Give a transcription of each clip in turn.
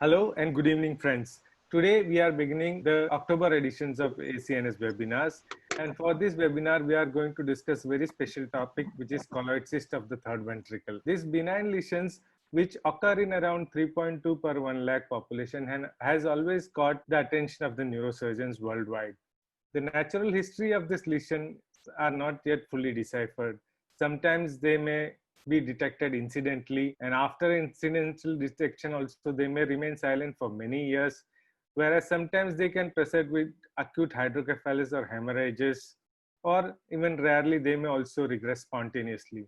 Hello and good evening, friends. Today we are beginning the October editions of ACNS webinars. And for this webinar, we are going to discuss a very special topic, which is colloid cyst of the third ventricle. These benign lesions, which occur in around 3.2 per 1 lakh population, and has always caught the attention of the neurosurgeons worldwide. The natural history of this lesion are not yet fully deciphered. Sometimes they may be detected incidentally, and after incidental detection also they may remain silent for many years, whereas sometimes they can present with acute hydrocephalus or hemorrhages, or even rarely they may also regress spontaneously.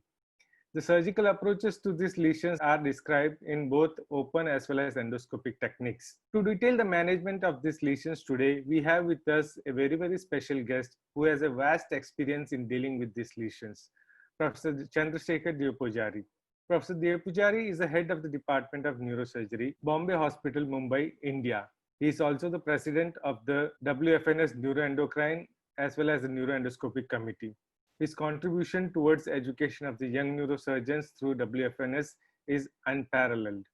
The surgical approaches to these lesions are described in both open as well as endoscopic techniques. To detail the management of these lesions today, we have with us a very special guest who has a vast experience in dealing with these lesions, Professor Chandrasekhar Devpujari. Professor Devpujari is the head of the Department of Neurosurgery, Bombay Hospital, Mumbai, India. He is also the president of the WFNS Neuroendocrine as well as the Neuroendoscopic Committee. His contribution towards education of the young neurosurgeons through WFNS is unparalleled.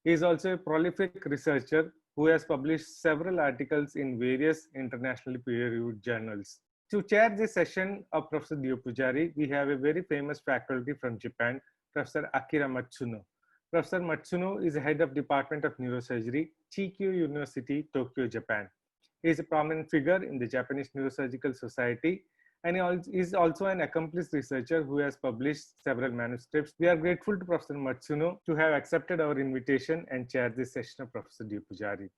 He is also a prolific researcher who has published several articles in various internationally peer-reviewed journals. To chair this session of Professor Devpujari, we have a very famous faculty from Japan, Professor Akira Matsuno. Professor Matsuno is the head of Department of Neurosurgery, Chikyo University, Tokyo, Japan. He is a prominent figure in the Japanese Neurosurgical Society, and he is also an accomplished researcher who has published several manuscripts. We are grateful to Professor Matsuno to have accepted our invitation and chair this session of Professor Devpujari.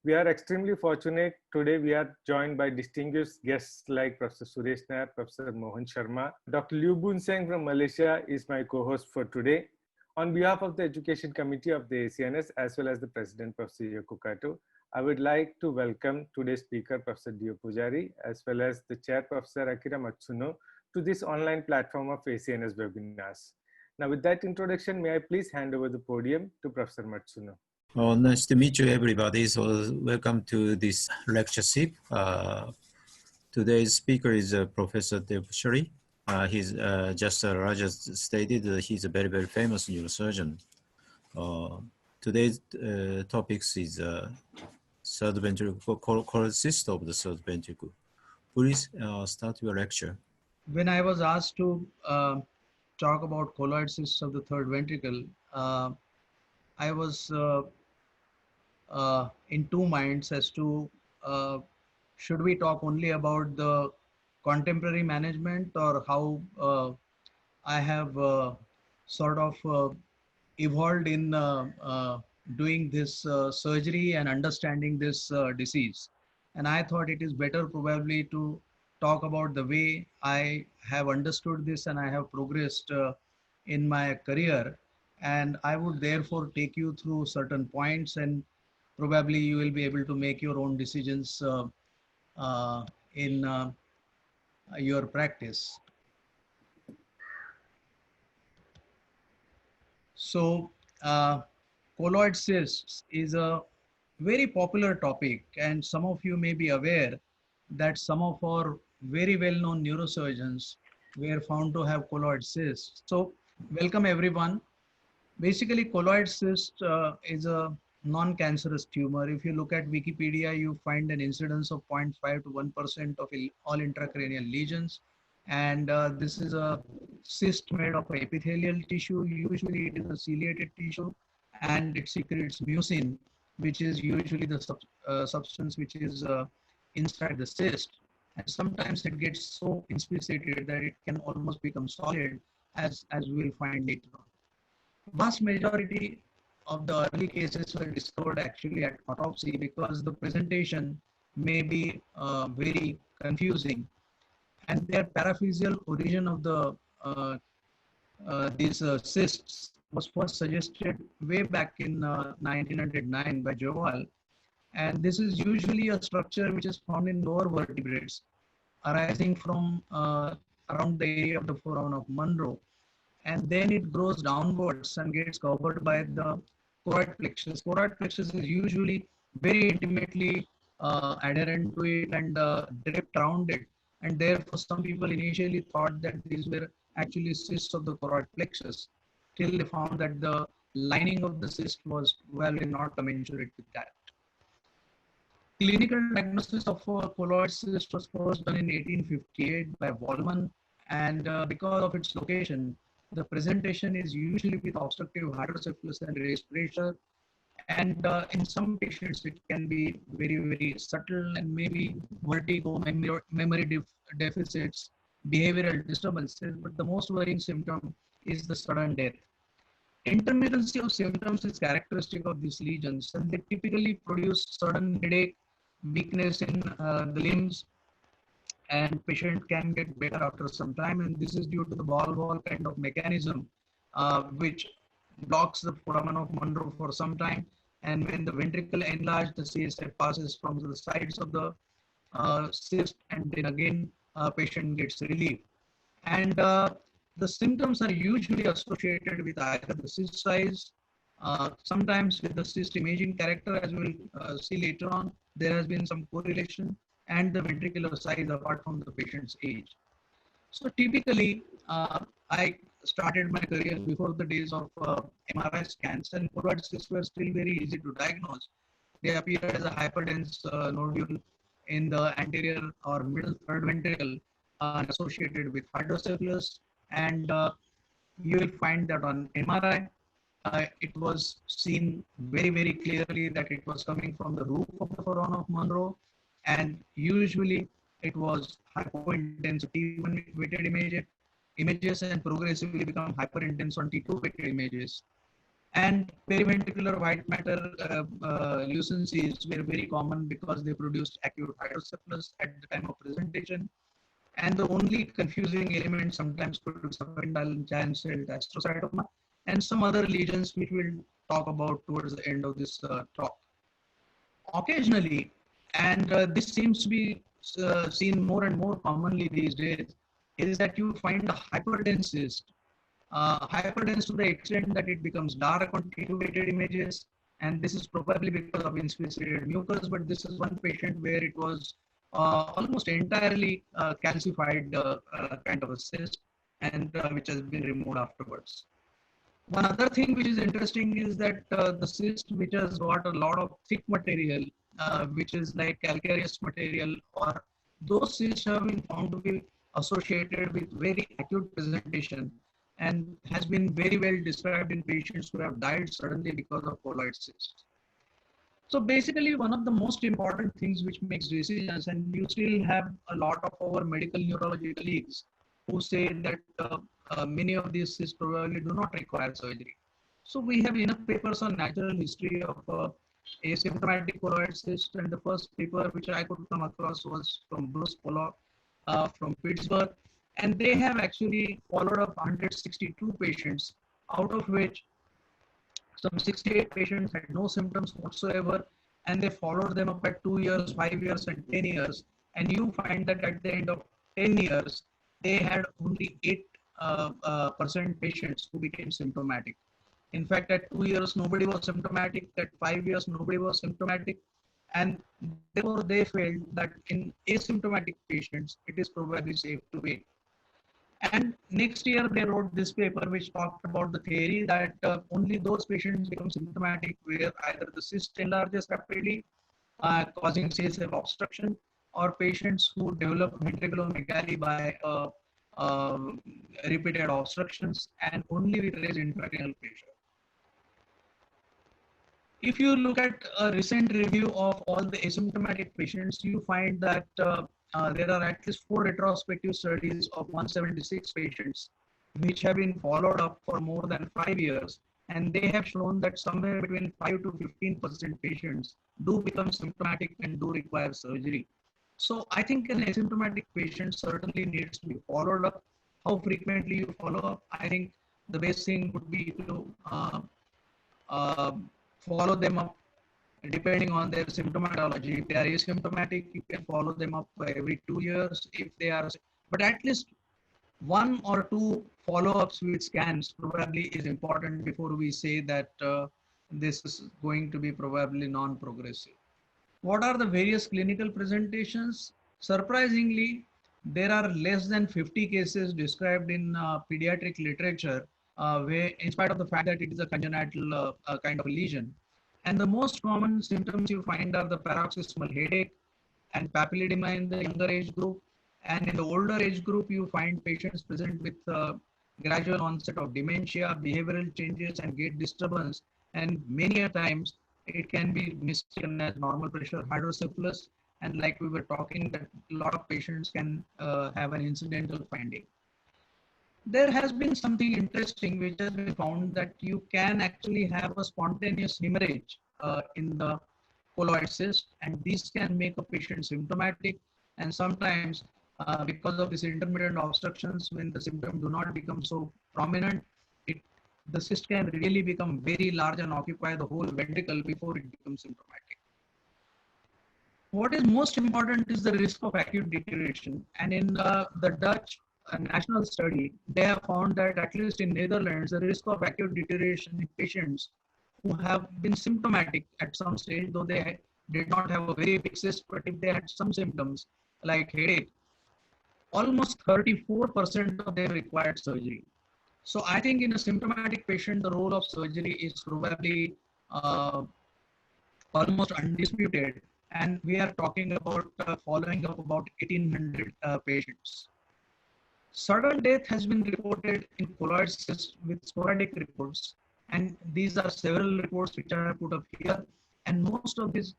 We are extremely fortunate. Today we are joined by distinguished guests like Professor Suresh Nair, Professor Mohan Sharma. Dr. Liu Boon Seng from Malaysia is my co-host for today. On behalf of the Education Committee of the ACNS as well as the President, Professor Yoko Kato, I would like to welcome today's speaker, Professor Devpujari, as well as the chair, Professor Akira Matsuno, to this online platform of ACNS webinars. Now, with that introduction, may I please hand over the podium to Professor Matsuno. Oh, nice to meet you, everybody. So welcome to this lectureship. Today's speaker is Professor Devpujari. He's just Raja stated, he's a very famous neurosurgeon. Today's topics is third ventricle, colloid cyst of the third ventricle. Please start your lecture. When I was asked to talk about colloid cysts of the third ventricle, I was in two minds as to should we talk only about the contemporary management or how I have sort of evolved in doing this surgery and understanding this disease. And I thought it is better probably to talk about the way I have understood this and I have progressed in my career. And I would therefore take you through certain points, and probably you will be able to make your own decisions in your practice. So colloid cysts is a very popular topic, and some of you may be aware that some of our very well-known neurosurgeons were found to have colloid cysts. So welcome everyone. Basically, colloid cyst is a non-cancerous tumor. If you look at Wikipedia, you find an incidence of 0.5 to 1% of all intracranial lesions. And this is a cyst made of epithelial tissue. Usually it is a ciliated tissue, and it secretes mucin, which is usually the substance which is inside the cyst. And sometimes it gets so inspissated that it can almost become solid, as we will find later on. Vast majority of the early cases were discovered actually at autopsy because the presentation may be very confusing, and their paraphyseal origin of the these cysts was first suggested way back in 1909 by Joval, and this is usually a structure which is found in lower vertebrates arising from around the area of the foramen of Monro, and then it grows downwards and gets covered by the choroid plexus. Choroid plexus is usually very intimately adherent to it and draped around it, and therefore some people initially thought that these were actually cysts of the choroid plexus, till they found that the lining of the cyst was probably not commensurate with that. Clinical diagnosis of colloid cyst was first done in 1858 by Wallman, and because of its location, the presentation is usually with obstructive hydrocephalus and raised pressure. And in some patients, it can be very, very subtle and maybe vertigo, memory deficits, behavioral disturbances. But the most worrying symptom is the sudden death. Intermittency of symptoms is characteristic of these lesions, and they typically produce sudden headache, weakness in the limbs, and patient can get better after some time. And this is due to the ball kind of mechanism, which blocks the foramen of Monro for some time. And when the ventricle enlarged, the CSF passes from the sides of the cyst, and then again, patient gets relief. And the symptoms are usually associated with either the cyst size, sometimes with the cyst imaging character, as we'll see later on. There has been some correlation, and the ventricular size apart from the patient's age. So typically, I started my career before the days of MRI scans, and colloid cysts were still very easy to diagnose. They appear as a hyperdense nodule in the anterior or middle third ventricle, associated with hydrocephalus, and you will find that on MRI, it was seen very, very clearly that it was coming from the roof of the foramen of Monro, and usually it was hypointense T1 weighted images and progressively become hyperintense on T2 weighted images. And periventricular white matter lucencies were very common because they produced acute hydrocephalus at the time of presentation. And the only confusing element sometimes could be subepithelial giant cell astrocytoma and some other lesions which we'll talk about towards the end of this talk. Occasionally, and this seems to be seen more and more commonly these days, is that you find a hyperdense cyst, hyperdense to the extent that it becomes dark on T2 weighted images, and this is probably because of inspissated mucus, but this is one patient where it was almost entirely calcified kind of a cyst, and which has been removed afterwards. One other thing which is interesting is that the cyst which has got a lot of thick material, which is like calcareous material, or those cysts have been found to be associated with very acute presentation and has been very well described in patients who have died suddenly because of colloid cysts. So basically, one of the most important things which makes decisions, and you still have a lot of our medical neurology colleagues who say that many of these cysts probably do not require surgery. So we have enough papers on natural history of asymptomatic colloid cyst, and the first paper which I could come across was from Bruce Pollock from Pittsburgh, and they have actually followed up 162 patients, out of which some 68 patients had no symptoms whatsoever, and they followed them up at 2 years, 5 years, and 10 years. And you find that at the end of 10 years, they had only 8% patients who became symptomatic. In fact, at 2 years, nobody was symptomatic. At 5 years, nobody was symptomatic. And therefore, they felt that in asymptomatic patients, it is probably safe to wait. And next year, they wrote this paper which talked about the theory that only those patients become symptomatic where either the cyst enlarges rapidly, causing CSF obstruction, or patients who develop ventriculomegaly by repeated obstructions and only with raised intracranial pressure. If you look at a recent review of all the asymptomatic patients, you find that there are at least 4 retrospective studies of 176 patients which have been followed up for more than 5 years, and they have shown that somewhere between 5 to 15% patients do become symptomatic and do require surgery. So I think an asymptomatic patient certainly needs to be followed up. How frequently you follow up? I think the best thing would be to follow them up depending on their symptomatology. If they are asymptomatic, you can follow them up every 2 years. If they are, but at least 1 or 2 follow-ups with scans probably is important before we say that this is going to be probably non-progressive. What are the various clinical presentations? Surprisingly, there are less than 50 cases described in pediatric literature where, in spite of the fact that it is a congenital kind of a lesion. And the most common symptoms you find are the paroxysmal headache and papilledema in the younger age group. And in the older age group, you find patients present with gradual onset of dementia, behavioral changes, and gait disturbance. And many a times, it can be mistaken as normal pressure hydrocephalus. And like we were talking, that a lot of patients can have an incidental finding. There has been something interesting which has been found, that you can actually have a spontaneous hemorrhage in the colloid cyst, and these can make a patient symptomatic. And sometimes, because of these intermittent obstructions, when the symptoms do not become so prominent, the cyst can really become very large and occupy the whole ventricle before it becomes symptomatic. What is most important is the risk of acute deterioration. And in the Dutch national study, they have found that at least in Netherlands, the risk of acute deterioration in patients who have been symptomatic at some stage, though they did not have a very big cyst, but if they had some symptoms like headache, almost 34% of them required surgery. So I think in a symptomatic patient, the role of surgery is probably almost undisputed. And we are talking about following up about 1,800 patients. Sudden death has been reported in colloid cysts with sporadic reports. And these are several reports which I have put up here. And most of this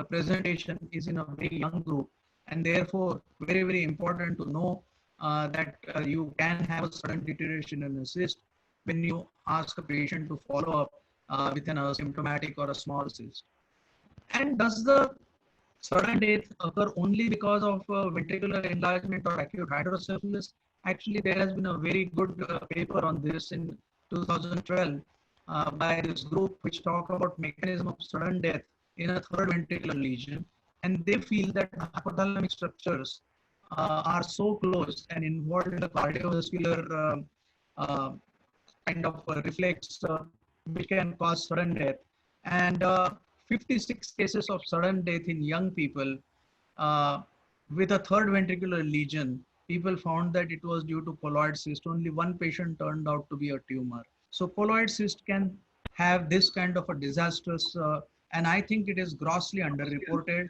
presentation is in a very young group. And therefore, very, very important to know that you can have a sudden deterioration in the cyst when you ask a patient to follow up with an asymptomatic or a small cyst. And does the sudden death occur only because of ventricular enlargement or acute hydrocephalus? Actually, there has been a very good paper on this in 2012 by this group which talk about mechanism of sudden death in a third ventricular lesion. And they feel that the hypothalamic structures are so close and involved in the cardiovascular kind of reflex which can cause sudden death. And 56 cases of sudden death in young people with a third ventricular lesion, people found that it was due to colloid cyst. Only one patient turned out to be a tumor. So colloid cyst can have this kind of a disastrous, and I think it is grossly underreported.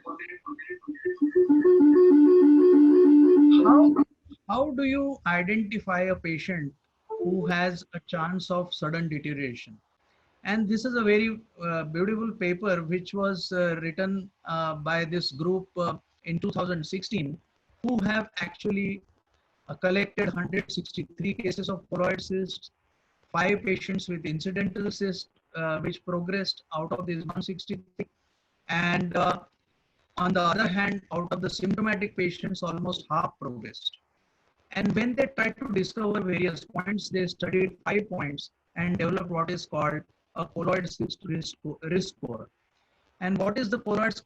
How do you identify a patient who has a chance of sudden deterioration? And this is a very beautiful paper which was written by this group in 2016, who have actually collected 163 cases of colloid cysts, 5 patients with incidental cyst which progressed out of these 163. And on the other hand, out of the symptomatic patients, almost half progressed. And when they tried to discover various points, they studied 5 points and developed what is called a colloid cyst risk score. And what is the colloid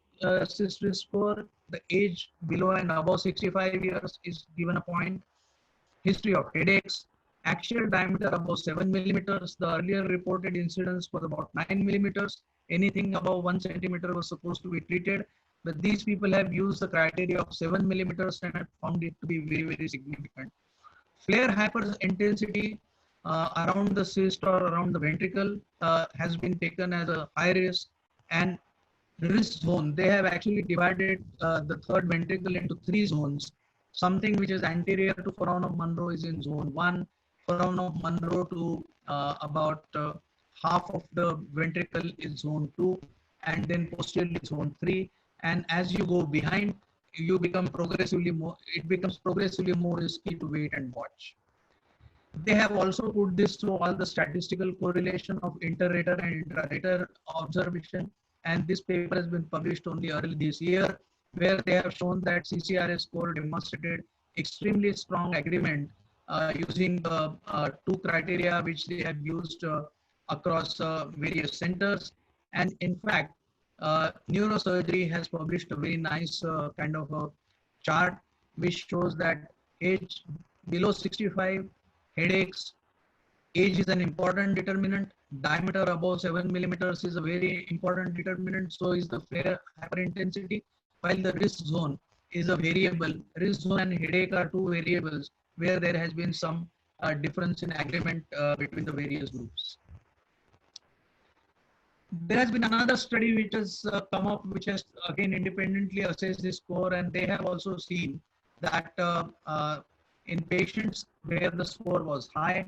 cyst risk score? The age below and above 65 years is given a point. History of headaches, axial diameter above 7 millimeters. The earlier reported incidence was about 9 millimeters. Anything above 1 centimeter was supposed to be treated. But these people have used the criteria of 7 millimeters and have found it to be very, very significant. Flare hyperintensity around the cyst or around the ventricle has been taken as a high risk. And risk zone, they have actually divided the third ventricle into 3 zones. Something which is anterior to foramen of Monro is in zone 1, foramen of Monro to about half of the ventricle is zone 2, and then posteriorly zone 3. And as you go behind, you become progressively more, it becomes progressively more risky to wait and watch. They have also put this through all the statistical correlation of inter-rater and intra-rater observation. And this paper has been published only early this year, where they have shown that CCRS score demonstrated extremely strong agreement using the 2 criteria which they have used across various centers. And in fact, neurosurgery has published a very nice kind of a chart which shows that age below 65, headaches, age is an important determinant. Diameter above 7 millimeters is a very important determinant. So is the flare hyperintensity, while the risk zone is a variable. Risk zone and headache are 2 variables where there has been some difference in agreement between the various groups. There has been another study which has come up, which has again independently assessed this score, and they have also seen that in patients where the score was high,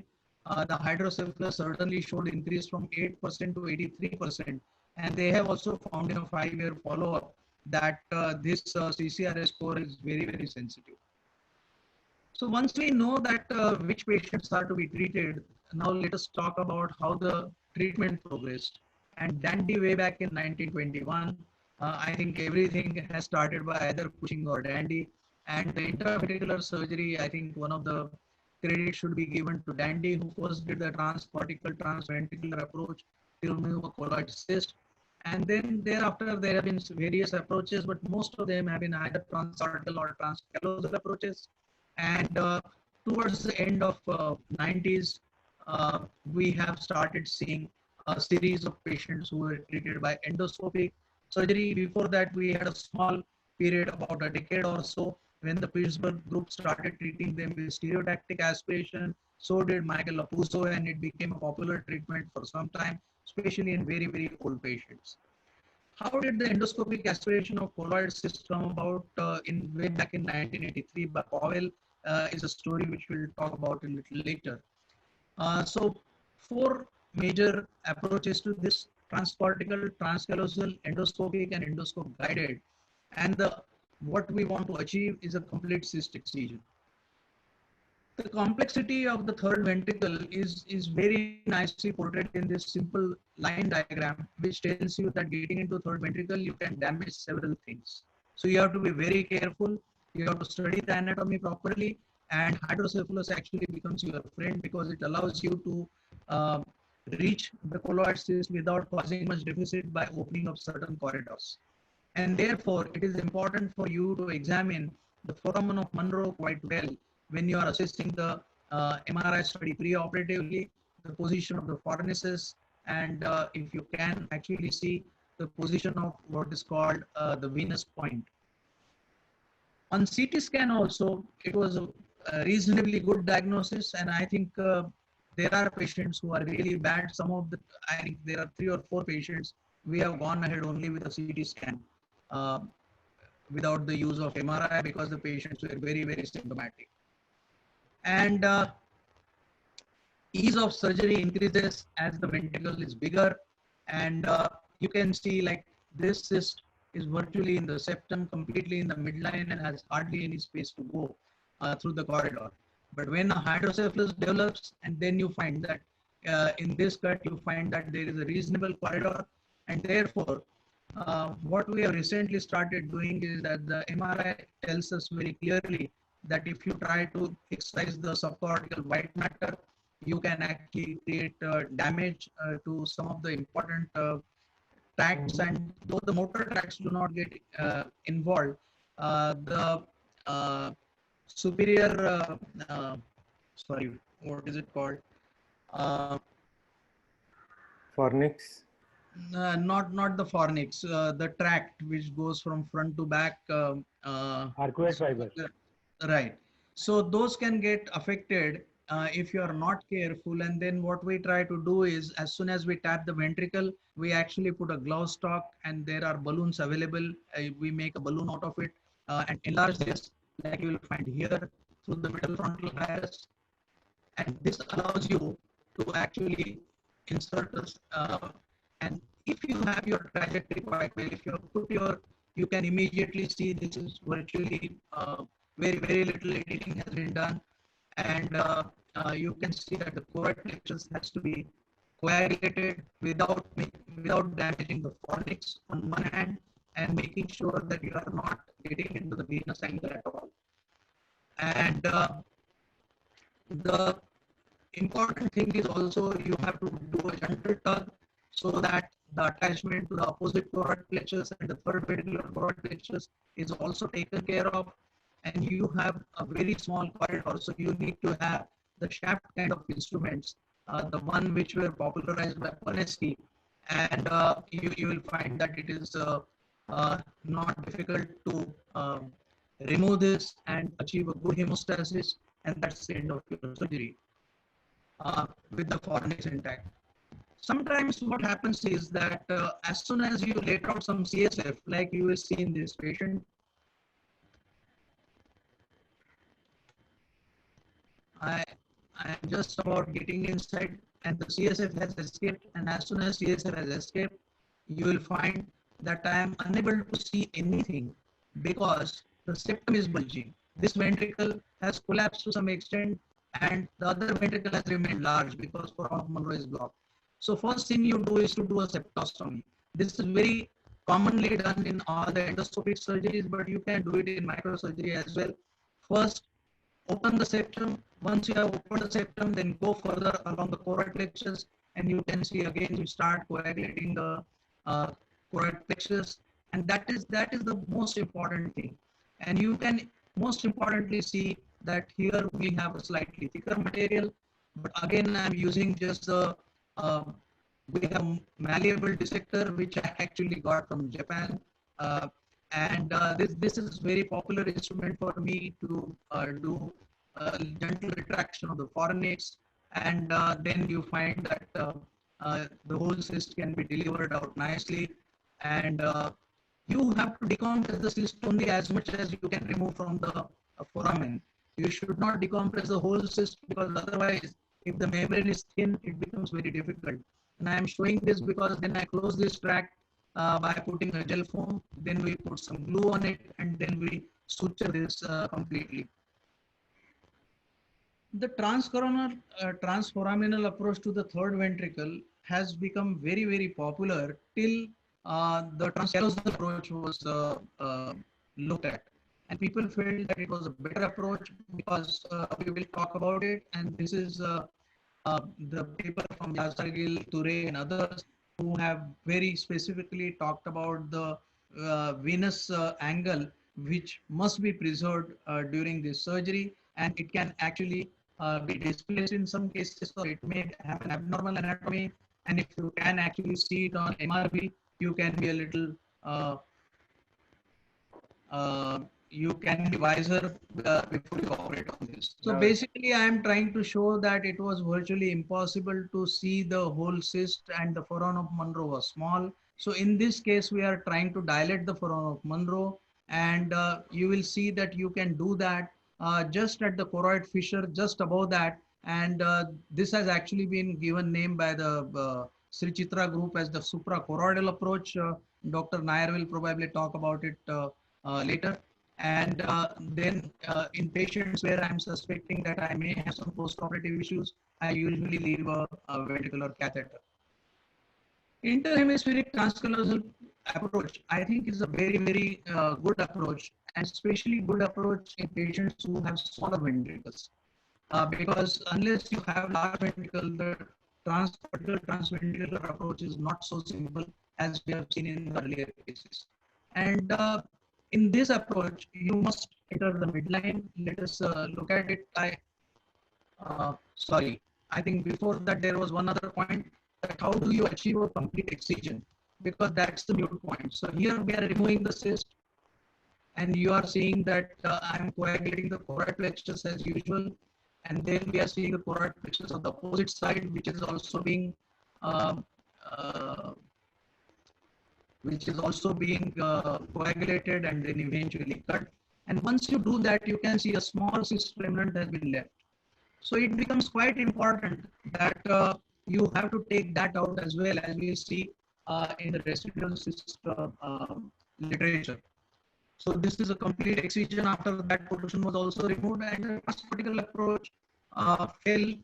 the hydrocephalus certainly showed increase from 8% to 83%. And they have also found in a 5-year follow-up that this CCRS score is very, very sensitive. So once we know that which patients are to be treated, now let us talk about how the treatment progressed. And Dandy way back in 1921, I think everything has started by either Cushing or Dandy. And the intraventricular surgery, I think one of the credit should be given to Dandy, who first did the transcortical transventricular approach to remove a colloid cyst. And then thereafter, there have been various approaches, but most of them have been either transarterial or transcallosal approaches. And towards the end of 90s, we have started seeing a series of patients who were treated by endoscopic surgery. Before that, we had a small period, about a decade or so, when the Pittsburgh group started treating them with stereotactic aspiration. So did Michael Lapuzzo, and it became a popular treatment for some time, especially in very, very old patients. How did the endoscopic aspiration of colloid cyst come about in way back in 1983 by Powell is a story which we'll talk about a little later. So 4 major approaches to this: transcortical, transcallosal, endoscopic, and endoscope guided. And what we want to achieve is a complete cyst excision. The complexity of the third ventricle is very nicely portrayed in this simple line diagram, which tells you that getting into third ventricle, you can damage several things. So you have to be very careful. You have to study the anatomy properly, and hydrocephalus actually becomes your friend because it allows you to reach the colloid cyst without causing much deficit by opening up certain corridors. And therefore, it is important for you to examine the foramen of Monro quite well when you are assessing the MRI study preoperatively, the position of the fornices, and if you can actually see the position of what is called the venous point. On CT scan also, it was a reasonably good diagnosis, and I think there are patients who are really bad. Some of the, I think there are 3 or 4 patients, we have gone ahead only with a CT scan without the use of MRI because the patients were very, very symptomatic. And ease of surgery increases as the ventricle is bigger, and you can see like this cyst is virtually in the septum, completely in the midline, and has hardly any space to go through the corridor. But when a hydrocephalus develops, and then you find that in this cut, you find that there is a reasonable corridor, and therefore what we have recently started doing is that the MRI tells us very clearly that if you try to excise the subcortical white matter, you can actually create damage to some of the important tracts, and though the motor tracts do not get involved, the superior, sorry, what is it called? Fornix? Not the fornix, the tract which goes from front to back. Arcuate fiber. Right. So those can get affected if you are not careful. And then what we try to do is, as soon as we tap the ventricle, we actually put a glove stock, and there are balloons available. We make a balloon out of it and enlarge this, like you will find here, through the middle frontal iris. And this allows you to actually insert this. And if you have your trajectory quite well, if you put your, you can immediately see this is virtually very, very little editing has been done. And you can see that the colloid plexus has to be coagulated without damaging the fornix on one hand, and making sure that you are not getting into the venous angle at all. And the important thing is also you have to do a gentle tug so that the attachment to the opposite colloid plexus and the third ventricular colloid plexus is also taken care of. And you have a very small corridor, so you need to have the shaft kind of instruments, the one which were popularized by Ponesky, and you will find that it is not difficult to remove this and achieve a good hemostasis, and that's the end of your surgery. with the fornix intact. Sometimes what happens is that as soon as you let out some CSF, like you will see in this patient, I am just about getting inside and the CSF has escaped, and as soon as CSF has escaped, you will find that I am unable to see anything because the septum is bulging. This ventricle has collapsed to some extent and the other ventricle has remained large because foramen of Monro is blocked. So first thing you do is to do a septostomy. This is very commonly done in all the endoscopic surgeries, but you can do it in microsurgery as well. First, open the septum. Once you have opened the septum, then go further along the choroid plexus, and you can see again you start coagulating the choroid plexus, and that is the most important thing. And you can most importantly see that here we have a slightly thicker material, but again I'm using just the uh, we have malleable dissector which I actually got from Japan. Uh, and this is very popular instrument for me to do gentle retraction of the fornix, and then you find that the whole cyst can be delivered out nicely, and you have to decompress the cyst only as much as you can remove from the foramen. You should not decompress the whole cyst because otherwise, if the membrane is thin, it becomes very difficult. And I am showing this because then I close this tract by putting a gel foam, then we put some glue on it, and then we suture this completely. The transforaminal approach to the third ventricle has become very, very popular till the transcallosal approach was looked at. And people felt that it was a better approach because we will talk about it. And this is the paper from Yazagil, Ture, and others who have very specifically talked about the venous angle which must be preserved during this surgery, and it can actually be displaced in some cases, or it may have an abnormal anatomy. And if you can actually see it on MRV, you can be a little you can be wiser before you operate on this. So basically, I am trying to show that it was virtually impossible to see the whole cyst, and the foramen of Monro was small. So in this case, we are trying to dilate the foramen of Monro, and you will see that you can do that just at the choroid fissure, just above that. And this has actually been given name by the Sri Chitra group as the suprachoroidal approach. Dr. Nair will probably talk about it later. And then in patients where I'm suspecting that I may have some postoperative issues, I usually leave a ventricular catheter. Interhemispheric transcallosal approach, I think, is a very, very good approach, and especially good approach in patients who have smaller ventricles. Because unless you have large ventricle, the transventricular approach is not so simple as we have seen in the earlier cases. And in this approach, you must enter the midline. Let us look at it. Sorry, I think before that there was one other point, that how do you achieve a complete excision? Because that's the mute point. So here we are removing the cyst, and you are seeing that I am coagulating the choroid plexus as usual, and then we are seeing the choroid plexus of the opposite side, which is also being coagulated and then eventually cut. And once you do that, you can see a small cyst remnant has been left. So it becomes quite important that you have to take that out as well, as we see in the residual cyst literature. So this is a complete excision. After that, protrusion was also removed, and the transcortical approach fell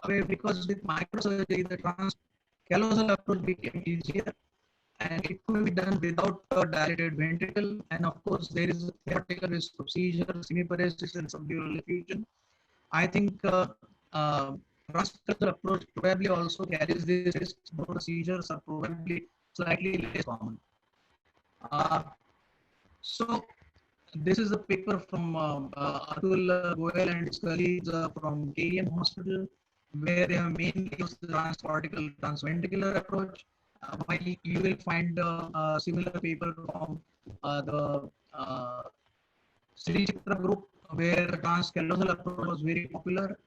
away because with microsurgery, the transcallosal approach became easier, and it could be done without a dilated ventricle. And of course, there is a theoretical risk of seizure, semiparesis, and subdural effusion. I think transcallosal approach probably also carries this risk, though the seizures are probably slightly less common. So this is a paper from Atul Goel and his colleagues from KEM Hospital, where they have mainly used the transcortical transventricular approach. While you will find a similar paper from the Sri Chitra group, where the transcallosal approach was very popular.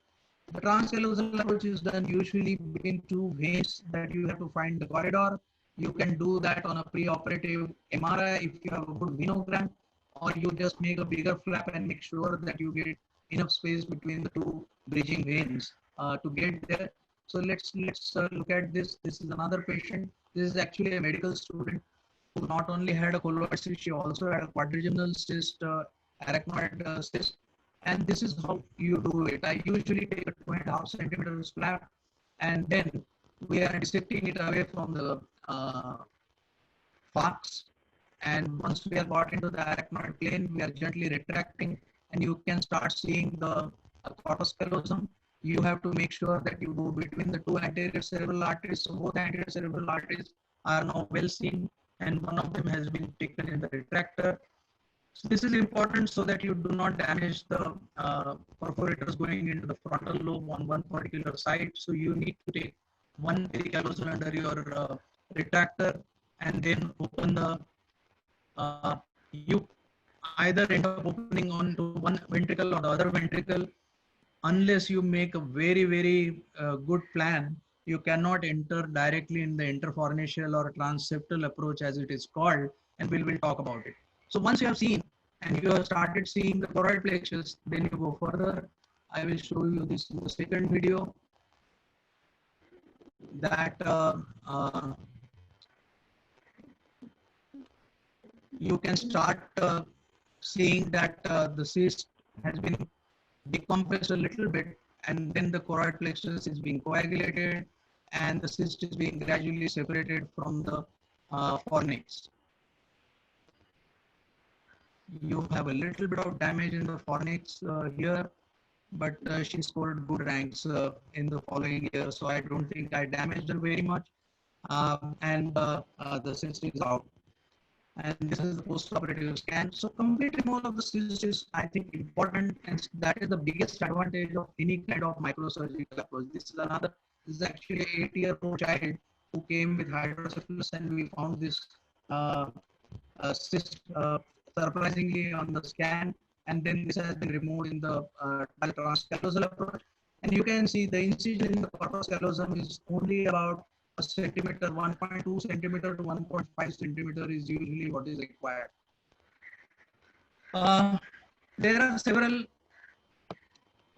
The transcallosal approach is done usually between two veins that you have to find the corridor. You can do that on a pre-operative MRI if you have a good venogram, or you just make a bigger flap and make sure that you get enough space between the two bridging veins to get there. So let's look at this. This is another patient. This is actually a medical student who not only had a colloid cyst, she also had a quadrigeminal cyst, arachnoid cyst. And this is how you do it. I usually take a 2.5 centimeters flap, and then we are dissecting it away from the falx. And once we have got into the arachnoid plane, we are gently retracting, and you can start seeing the corpus callosum. You have to make sure that you go between the two anterior cerebral arteries. So both anterior cerebral arteries are now well seen, and one of them has been taken in the retractor. So this is important so that you do not damage the perforators going into the frontal lobe on one particular side. So you need to take one pericallosal under your retractor and then open the, you either end up opening onto one ventricle or the other ventricle. Unless you make a very good plan, you cannot enter directly in the interfornical or transseptal approach as it is called, and we will talk about it. So once you have seen and you have started seeing the choroid plexus, then you go further. I will show you this in the second video that you can start seeing that the cyst has been decompressed a little bit, and then the choroid plexus is being coagulated and the cyst is being gradually separated from the fornix. You have a little bit of damage in the fornix here, but she scored good ranks in the following year, so I don't think I damaged her very much. And the cyst is out. And this is the post-operative scan. So complete removal of the cyst is, I think, important, and that is the biggest advantage of any kind of microsurgical approach. This is actually an 8-year-old child who came with hydrocephalus, and we found this cyst surprisingly on the scan, and then this has been removed in the transcallosal approach. And you can see the incision in the corpus callosum is only about a centimeter, 1.2 centimeter to 1.5 centimeter is usually what is required. There are several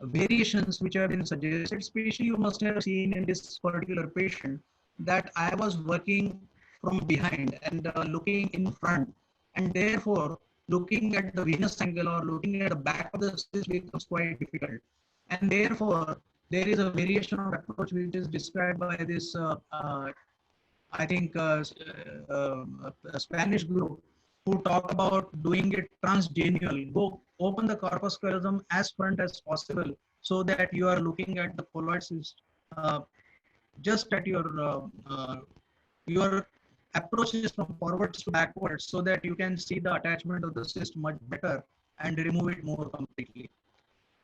variations which have been suggested, especially you must have seen in this particular patient that I was working from behind and looking in front, and therefore looking at the venous angle or looking at the back of the cyst becomes quite difficult. And therefore there is a variation of approach which is described by this I think a Spanish group who talk about doing it transgenual. Go open the corpus callosum as front as possible so that you are looking at the colloid cyst just at your approach is from forwards to backwards so that you can see the attachment of the cyst much better and remove it more completely.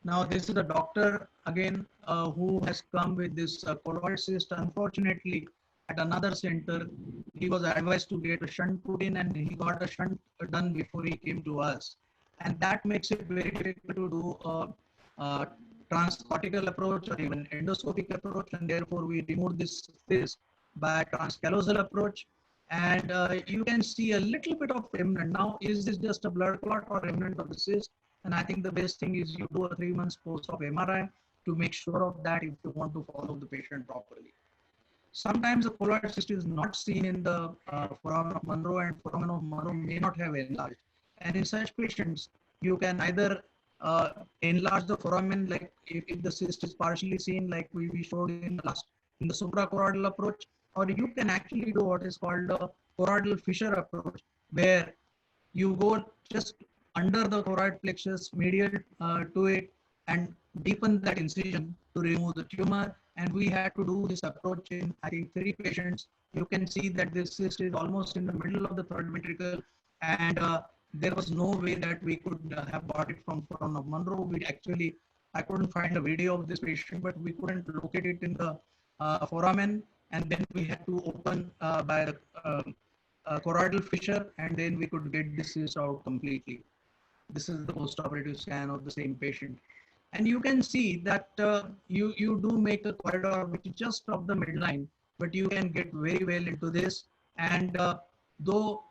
Now this is the doctor again who has come with this colloid cyst. Unfortunately, at another center, he was advised to get a shunt put in, and he got a shunt done before he came to us. And that makes it very difficult to do a transcortical approach or even endoscopic approach, and therefore we removed this by transcallosal approach. And you can see a little bit of remnant. Now, is this just a blood clot or remnant of the cyst? And I think the best thing is you do a 3 months course of MRI to make sure of that if you want to follow the patient properly. Sometimes the colloid cyst is not seen in the foramen of Monro, and foramen of Monro may not have enlarged. And in such patients, you can either enlarge the foramen, like if the cyst is partially seen, like we showed in the suprachoroidal approach, or you can actually do what is called a choroidal fissure approach, where you go just under the choroid plexus, medial to it, and deepen that incision to remove the tumor. And we had to do this approach in, I think, 3 patients. You can see that this cyst is almost in the middle of the third ventricle, and there was no way that we could have got it from foramen of Monro. I couldn't find a video of this patient, but we couldn't locate it in the foramen, and then we had to open by the choroidal fissure, and then we could get this cyst out completely. This is the post-operative scan of the same patient. And you can see that you do make a corridor which is just off the midline, but you can get very well into this. And though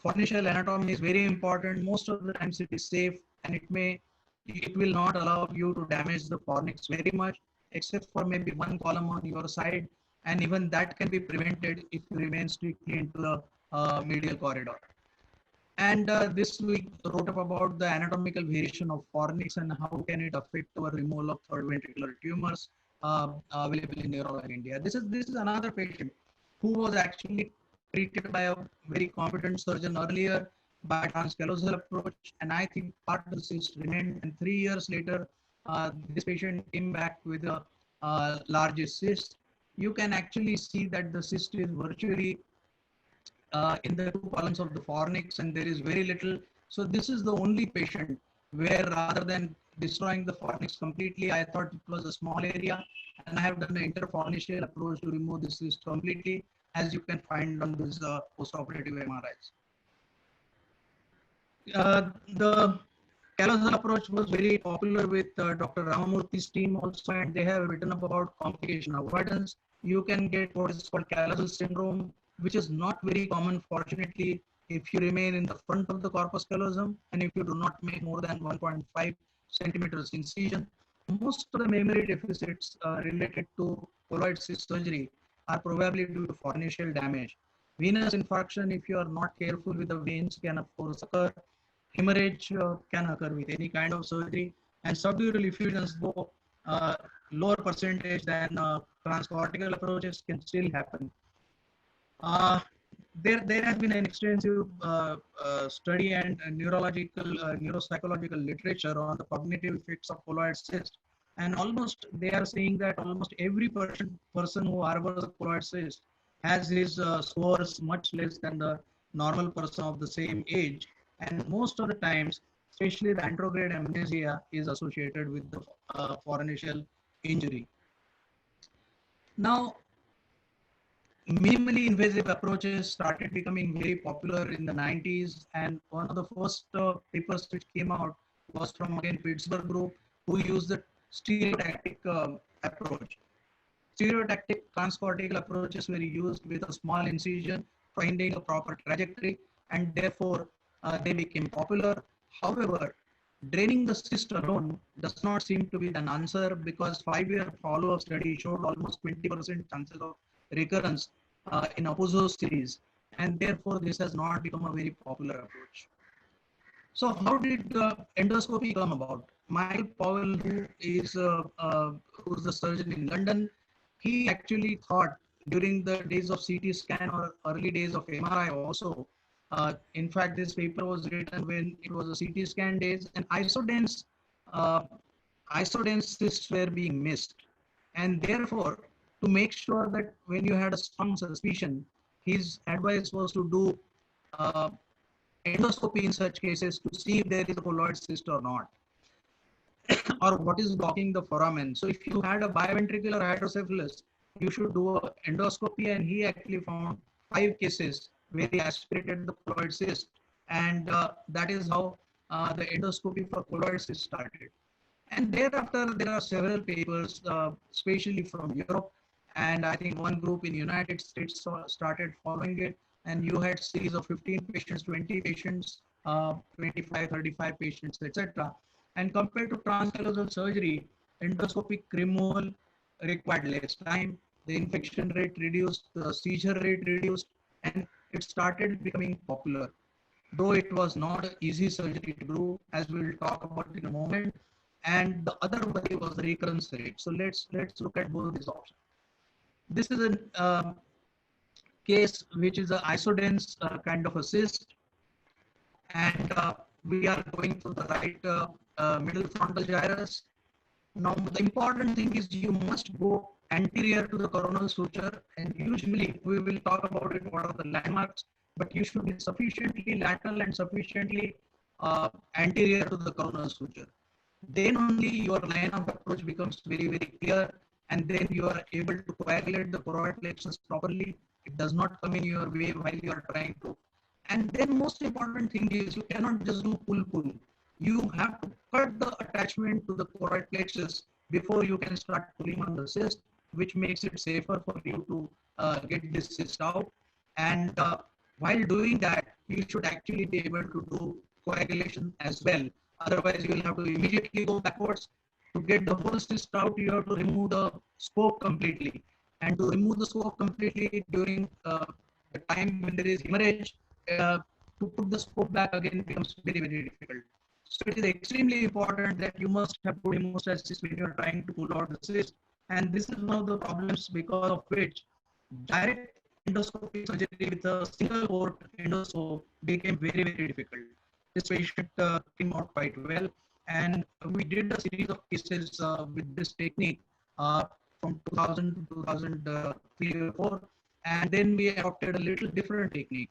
fornical anatomy is very important, most of the times it is safe, and it will not allow you to damage the fornix very much, except for maybe one column on your side, and even that can be prevented if you remain strictly into the medial corridor. And this week wrote up about the anatomical variation of fornix and how can it affect our removal of third ventricular tumors available in Neurolog India. This is another patient who was actually treated by a very competent surgeon earlier by transcallosal approach, and I think part of the cyst remained. And 3 years later, this patient came back with a largest cyst. You can actually see that the cyst is virtually in the two columns of the fornix, and there is very little. So this is the only patient where, rather than destroying the fornix completely, I thought it was a small area, and I have done an interfornicial approach to remove this cyst completely, as you can find on this postoperative MRIs. The callosal approach was very popular with Dr. Ramamurthy's team also, and they have written up about complication avoidance. You can get what is called callosal syndrome, which is not very common, fortunately, if you remain in the front of the corpus callosum and if you do not make more than 1.5 centimeters incision. Most of the memory deficits related to colloid cyst surgery are probably due to fornicial damage. Venous infarction, if you are not careful with the veins, can of course occur. Hemorrhage can occur with any kind of surgery, and subdural effusions, though lower percentage than transcortical approaches, can still happen. There has been an extensive study and neurological, neuropsychological literature on the cognitive effects of colloid cyst, and almost they are saying that almost every person who harbors a colloid cyst has his scores much less than the normal person of the same age, and most of the times, especially the anterograde amnesia, is associated with the fornicial injury. Now, minimally invasive approaches started becoming very popular in the 90s, and one of the first papers which came out was from, again, Pittsburgh group, who used the stereotactic approach. Stereotactic transcortical approaches were used with a small incision, finding a proper trajectory, and therefore they became popular. However, draining the cyst alone does not seem to be an answer, because 5-year follow-up study showed almost 20% chances of recurrence in Opposo series, and therefore this has not become a very popular approach. So how did endoscopy come about? Michael Powell, who's the surgeon in London, he actually thought during the days of CT scan or early days of MRI also. In fact, this paper was written when it was a CT scan days, and isodense cysts were being missed, and therefore, to make sure that when you had a strong suspicion, his advice was to do endoscopy in such cases to see if there is a colloid cyst or not, or what is blocking the foramen. So if you had a biventricular hydrocephalus, you should do an endoscopy, and he actually found 5 cases where he aspirated the colloid cyst, and that is how the endoscopy for colloid cyst started. And thereafter, there are several papers, especially from Europe, and I think one group in United States started following it, and you had series of 15 patients, 20 patients, 25, 35 patients, etc. And compared to transcallosal surgery, endoscopic removal required less time, the infection rate reduced, the seizure rate reduced, and it started becoming popular. Though it was not an easy surgery to do, as we will talk about in a moment. And the other worry was the recurrence rate. So let's look at both these options. This is a case which is an isodense kind of a cyst, and we are going to the right middle frontal gyrus. Now, the important thing is you must go anterior to the coronal suture, and usually we will talk about it, what are the landmarks, but you should be sufficiently lateral and sufficiently anterior to the coronal suture. Then only your line of approach becomes very, very clear, and then you are able to coagulate the choroid plexus properly. It does not come in your way while you are trying to. And then most important thing is you cannot just do pull-pull. you have to cut the attachment to the choroid plexus before you can start pulling on the cyst, which makes it safer for you to get this cyst out. And while doing that, you should actually be able to do coagulation as well. Otherwise, you will have to immediately go backwards. To get the whole cyst out, you have to remove the scope completely. And to remove the scope completely during the time when there is hemorrhage, to put the scope back again becomes very, very difficult. So it is extremely important that you must have good hemostasis when you are trying to pull out the cyst. And this is one of the problems because of which direct endoscopic surgery with a single port endoscope became very, very difficult. This patient came out quite well, and we did a series of cases with this technique from 2000 to 2003 or 4, and then we adopted a little different technique.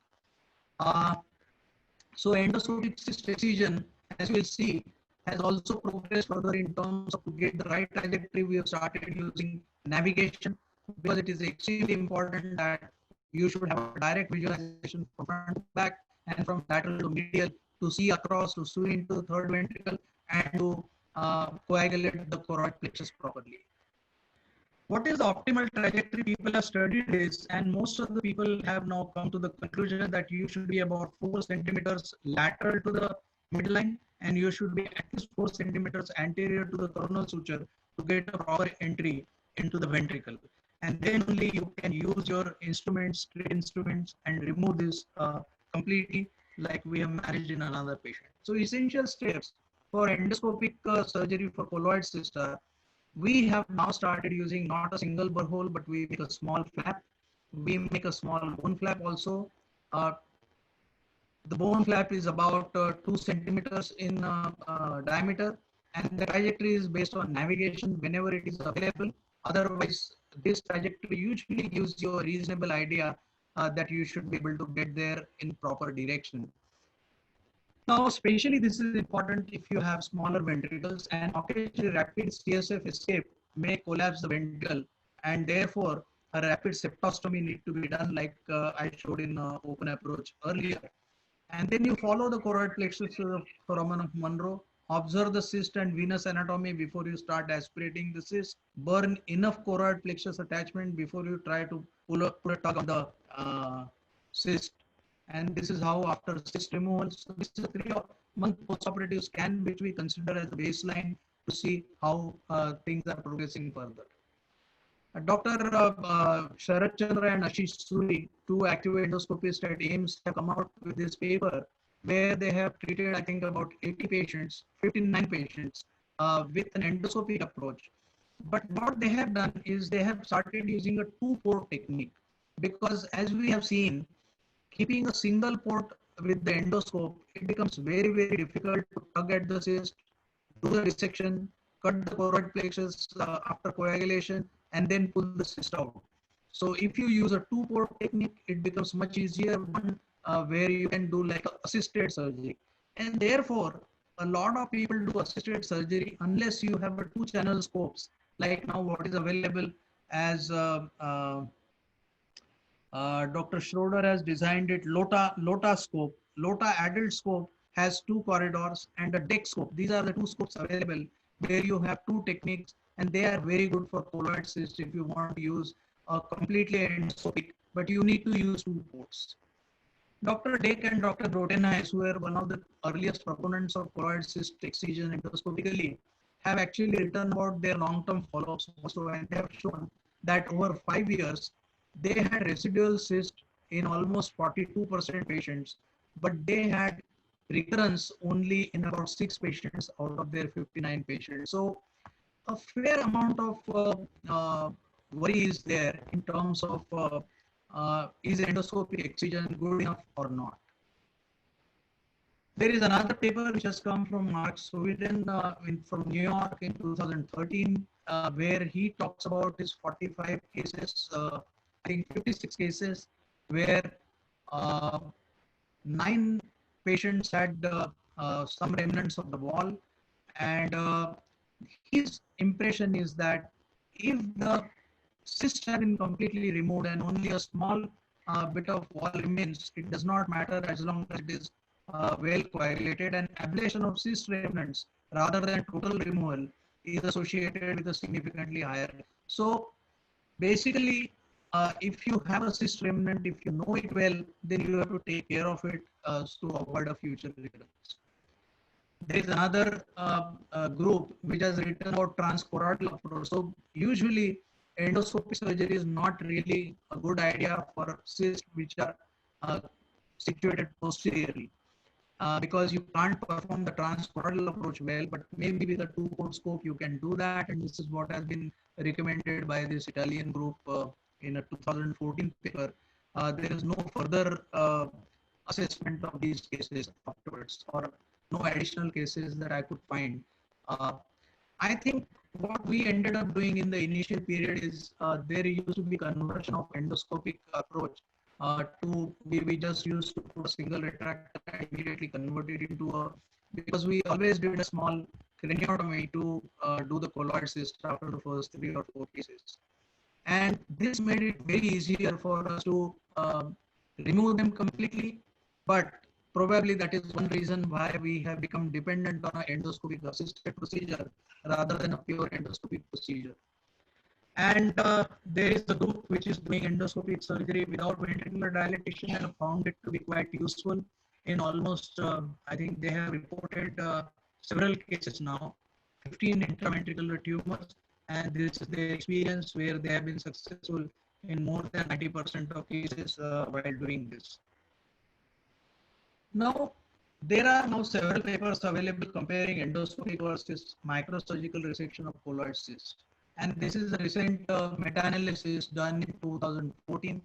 So endoscopic cyst excision, as you will see, has also progressed further in terms of to get the right trajectory. We have started using navigation because it is extremely important that you should have a direct visualization from front to back and from lateral to medial to see across, to see into the third ventricle, and to coagulate the choroid plexus properly. What is the optimal trajectory people have studied is, and most of the people have now come to the conclusion that you should be about 4 centimeters lateral to the midline, and you should be at least 4 centimeters anterior to the coronal suture to get a proper entry into the ventricle. And then only you can use your instruments, straight instruments, and remove this completely, like we have managed in another patient. So essential steps for endoscopic surgery for colloid cyst are, we have now started using not a single burr hole, but we make a small flap. We make a small bone flap also. The bone flap is about 2 centimeters in diameter, and the trajectory is based on navigation whenever it is available. Otherwise, this trajectory usually gives you a reasonable idea that you should be able to get there in proper direction. Now, especially this is important if you have smaller ventricles, and occasionally rapid CSF escape may collapse the ventricle, and therefore a rapid septostomy need to be done, like I showed in open approach earlier. And then you follow the choroid plexus foramen of Monro, observe the cyst and venous anatomy before you start aspirating the cyst, burn enough choroid plexus attachment before you try to pull a tug on the cyst. And this is how after cyst removal, so this is a 3-month postoperative scan which we consider as a baseline to see how things are progressing further. Dr. Sharat Chandra and Ashish Suri, 2 active endoscopists at AIIMS, have come out with this paper where they have treated, I think, about 80 patients, 59 patients with an endoscopic approach. But what they have done is they have started using a 2-port technique, because as we have seen, keeping a single port with the endoscope, it becomes very, very difficult to tug at the cyst, do the dissection, cut the choroid plexus after coagulation, and then pull the cyst out. So if you use a 2-port technique, it becomes much easier, one where you can do like assisted surgery. And therefore, a lot of people do assisted surgery unless you have a 2-channel scopes, like now what is available as Dr. Schroeder has designed it, LOTA scope. LOTA adult scope has 2 corridors and a DEX scope. These are the 2 scopes available where you have 2 techniques, and they are very good for colloid cyst if you want to use a completely endoscopic, but you need to use 2 ports. Dr. Dake and Dr. Grotenhuis, who were one of the earliest proponents of colloid cyst excision endoscopically, have actually written about their long-term follow-ups also, and they have shown that over 5 years, they had residual cyst in almost 42% patients, but they had recurrence only in about 6 patients out of their 59 patients. So a fair amount of worry is there in terms of is endoscopic excision good enough or not. There is another paper which has come from Mark Sweden from New York in 2013, where he talks about his 45 cases, I think 56 cases, where 9 patients had some remnants of the wall, and his impression is that if the cysts have been completely removed and only a small bit of wall remains, it does not matter as long as it is well correlated, and ablation of cyst remnants rather than total removal is associated with a significantly higher. So basically, if you have a cyst remnant, if you know it well, then you have to take care of it to avoid a future recurrence. There is another group which has written about transchoroidal approach. So usually endoscopic surgery is not really a good idea for cysts which are uh, situated posteriorly because you can't perform the transchoroidal approach well, but maybe with a two-port scope you can do that, and this is what has been recommended by this Italian group in a 2014 paper. There is no further assessment of these cases afterwards, or no additional cases that I could find. Uh, I think what we ended up doing in the initial period is there used to be conversion of endoscopic approach we just used to put a single retractor and immediately convert it into a, because we always did a small craniotomy to do the colloid cyst after the first 3 or 4 cases. And this made it very easier for us to remove them completely. But probably that is one reason why we have become dependent on an endoscopic assisted procedure rather than a pure endoscopic procedure. And there is a group which is doing endoscopic surgery without ventricular dilatation and found it to be quite useful in almost, I think they have reported several cases now, 15 intraventricular tumors, and this is their experience where they have been successful in more than 90% of cases while doing this. Now, there are now several papers available comparing endoscopic versus microsurgical resection of colloid cysts. And this is a recent meta-analysis done in 2014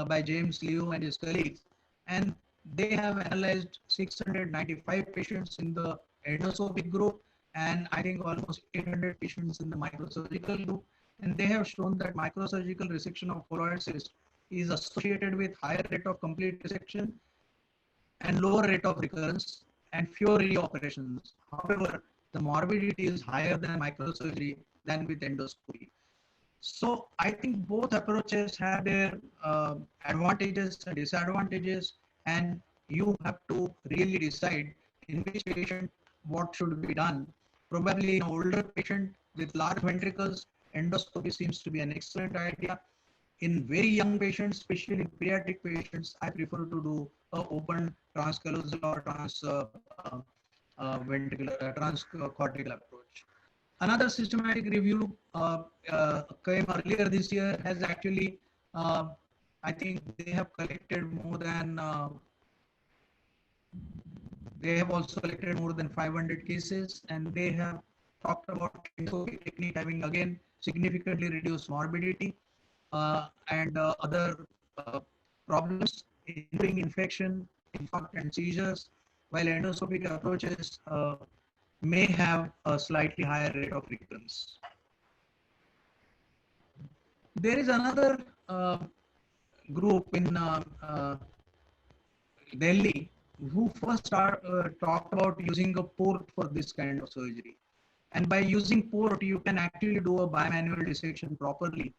by James Liu and his colleagues. And they have analyzed 695 patients in the endoscopic group, and I think almost 800 patients in the microsurgical group. And they have shown that microsurgical resection of colloid cyst is associated with higher rate of complete resection and lower rate of recurrence and fewer reoperations. However, the morbidity is higher than microsurgery than with endoscopy. So I think both approaches have their advantages and disadvantages, and you have to really decide in which patient what should be done. Probably in an older patient with large ventricles, endoscopy seems to be an excellent idea. In very young patients, especially in pediatric patients, I prefer to do open transcallosal or transcortical approach. Another systematic review came earlier this year has actually, I think they have collected more than, they have also collected more than 500 cases, and they have talked about endoscopic technique having again significantly reduced morbidity and other problems, including infection, infarct, and seizures, while endoscopic approaches may have a slightly higher rate of recurrence. There is another group in Delhi who first talked about using a port for this kind of surgery. And by using port, you can actually do a bimanual dissection properly.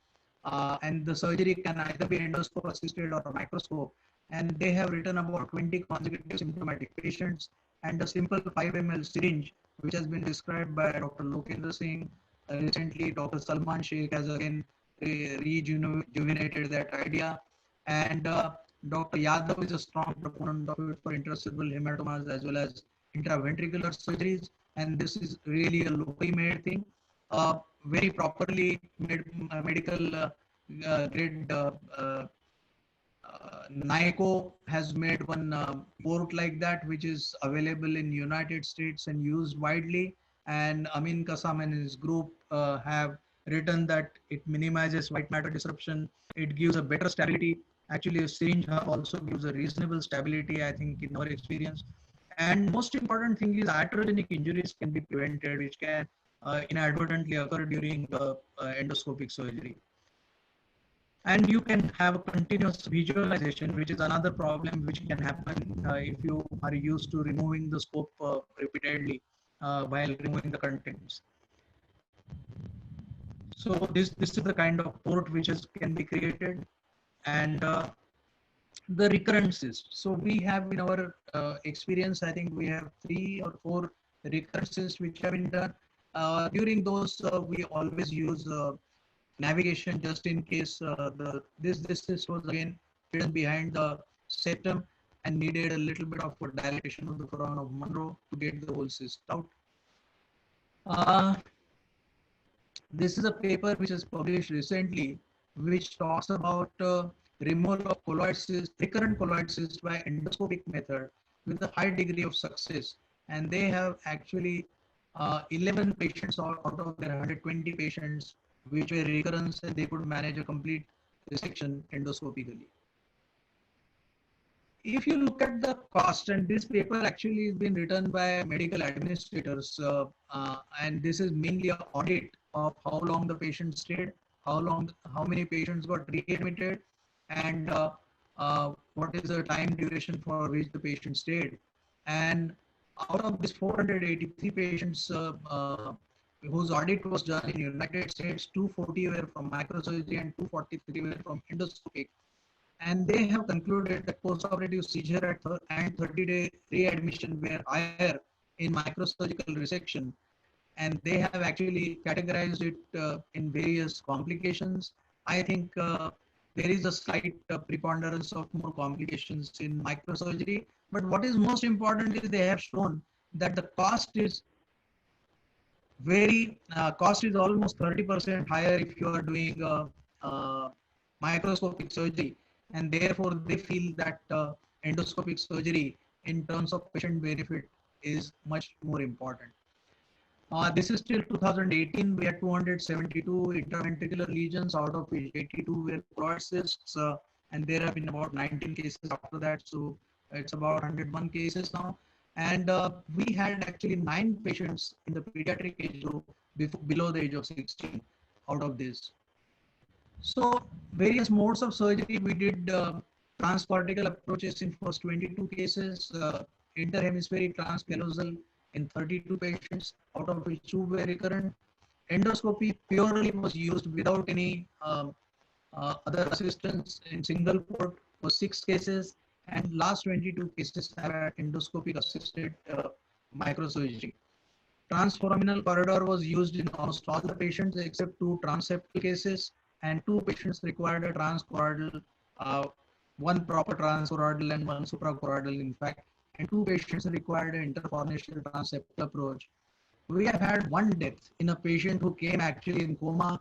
And the surgery can either be endoscope assisted or a microscope. And they have written about 20 consecutive symptomatic patients and a simple 5 ml syringe, which has been described by Dr. Lokendra Singh. Recently, Dr. Salman Sheikh has again rejuvenated that idea. And Dr. Yadav is a strong proponent of it for intracerebral hematomas as well as intraventricular surgeries. And this is really a locally made thing. Very properly made medical grade NICO has made one port like that, which is available in United States and used widely. And Amin Kasam and his group have written that it minimizes white matter disruption. It gives a better stability. Actually, a syringe hub also gives a reasonable stability, I think, in our experience. And most important thing is iatrogenic injuries can be prevented, which can inadvertently occur during endoscopic surgery. And you can have a continuous visualization, which is another problem which can happen if you are used to removing the scope repeatedly while removing the contents. So this is the kind of port which can be created. And the recurrent cyst. So we have in our experience, I think we have 3 or 4 recurrent cysts which have been done. During those, we always use navigation just in case this cyst was again hidden behind the septum and needed a little bit of a dilatation of the foramen of Monro to get the whole cyst out. Uh, this is a paper which is published recently, which talks about removal of colloid cyst, recurrent colloid cyst by endoscopic method with a high degree of success. And they have actually 11 patients out of their 120 patients which were recurrence, and they could manage a complete resection endoscopically. If you look at the cost, and this paper actually has been written by medical administrators, and this is mainly an audit of how long the patient stayed, how many patients got readmitted, and what is the time duration for which the patient stayed. And out of this 483 patients whose audit was done in United States, 240 were from microsurgery and 243 were from endoscopic. And they have concluded that postoperative seizure and 30-day readmission were higher in microsurgical resection. And they have actually categorized it in various complications. I think there is a slight preponderance of more complications in microsurgery. But what is most important is they have shown that the cost is almost 30% higher if you are doing microscopic surgery, and therefore they feel that endoscopic surgery in terms of patient benefit is much more important. This is till 2018. We had 272 interventricular lesions, out of which 82 were colloid cysts, and there have been about 19 cases after that. So it's about 101 cases now. And we had actually 9 patients in the pediatric age group below the age of 16 out of this. So various modes of surgery, we did transcortical approaches in first 22 cases, interhemispheric transcallosal in 32 patients, out of which 2 were recurrent. Endoscopy purely was used without any other assistance in single port for 6 cases, and last 22 cases have had endoscopic assisted microsurgery. Transforaminal corridor was used in almost all the patients except 2 transseptal cases, and 2 patients required a transchoroidal, 1 proper transchoroidal and 1 suprachoroidal in fact, and 2 patients required an interfornitional transseptal approach. We have had 1 death in a patient who came actually in coma.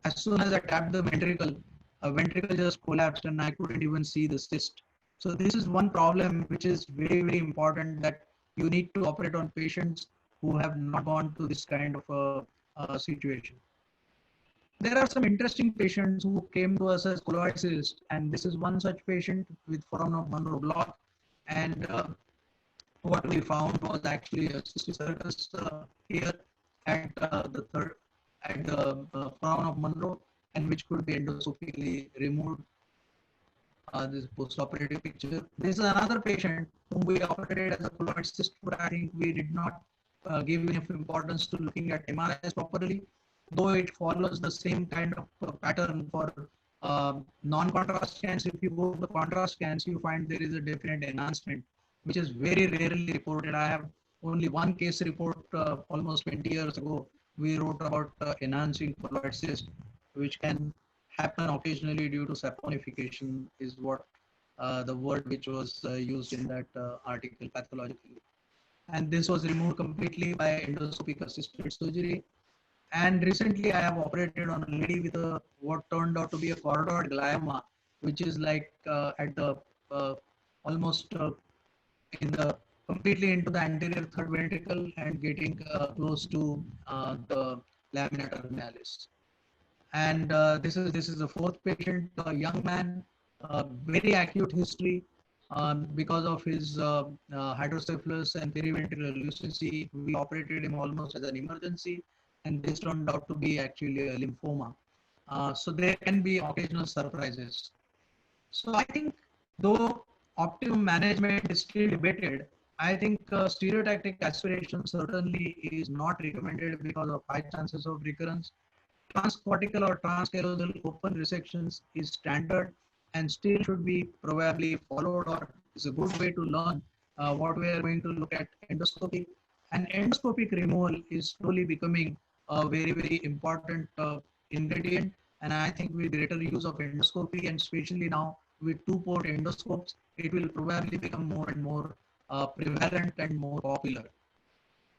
As soon as I tapped the ventricle, a ventricle just collapsed and I couldn't even see the cyst. So this is one problem which is very, very important, that you need to operate on patients who have not gone to this kind of a situation. There are some interesting patients who came to us as colloid cyst, and this is one such patient with foramen of Monro block. And what we found was actually a cystic circus here at the foramen of Monro, and which could be endoscopically removed. This post-operative picture. This is another patient whom we operated as a colloid cyst, but I think we did not give enough importance to looking at MRIs properly, though it follows the same kind of pattern for non-contrast scans. If you go to the contrast scans, you find there is a definite enhancement, which is very rarely reported. I have only 1 case report almost 20 years ago. We wrote about enhancing colloid cyst, which can happen occasionally due to saponification, is what the word which was used in that article pathologically. And this was removed completely by endoscopic assisted surgery. And recently I have operated on a lady with a what turned out to be a choroid glioma, which is like at the almost in the completely into the anterior third ventricle and getting close to the lamina terminalis. And this is the 4th patient, a young man, very acute history because of his hydrocephalus and periventricular lucency. We operated him almost as an emergency, and this turned out to be actually a lymphoma. So there can be occasional surprises. So I think though optimum management is still debated, I think stereotactic aspiration certainly is not recommended because of high chances of recurrence. Transcortical or transcallosal open resections is standard, and still should be probably followed, or is a good way to learn what we are going to look at endoscopy. And endoscopic removal is slowly becoming a very, very important ingredient. And I think with greater use of endoscopy, and especially now with two-port endoscopes, it will probably become more and more prevalent and more popular.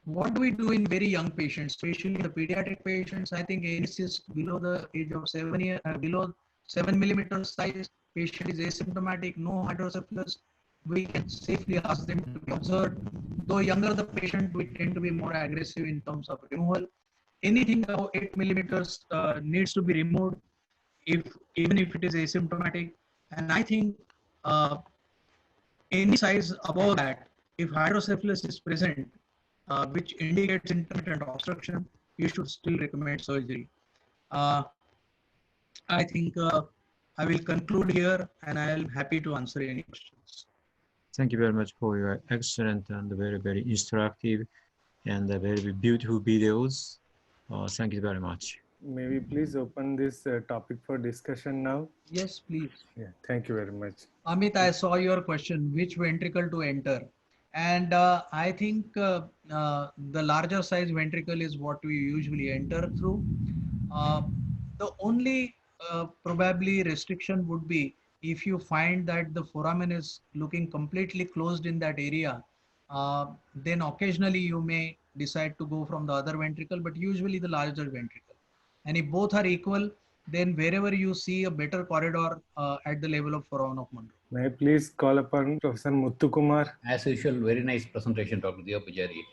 What do we do in very young patients, especially the pediatric patients? I think any cyst below the age of 7 year, below 7 millimeter size, patient is asymptomatic, no hydrocephalus. We can safely ask them to be observed. Though younger the patient, we tend to be more aggressive in terms of removal. Anything above 8 millimeters needs to be removed, if even if it is asymptomatic. And I think uh, any size above that, if hydrocephalus is present, which indicates intermittent obstruction, you should still recommend surgery. Uh, I think I will conclude here, and I am happy to answer any questions. Thank you very much for your excellent and very, very instructive and very beautiful videos. Thank you very much. May we please open this topic for discussion now? Yes, please. Yeah, thank you very much. Amit, I saw your question, which ventricle to enter? And I think the larger size ventricle is what we usually enter through. Uh, the only probably restriction would be if you find that the foramen is looking completely closed in that area, then occasionally you may decide to go from the other ventricle, but usually the larger ventricle. And if both are equal, then wherever you see a better corridor at the level of foramen of Monroe. May I please call upon Professor Muthukumar? As usual, very nice presentation, Dr. Deo Pujari.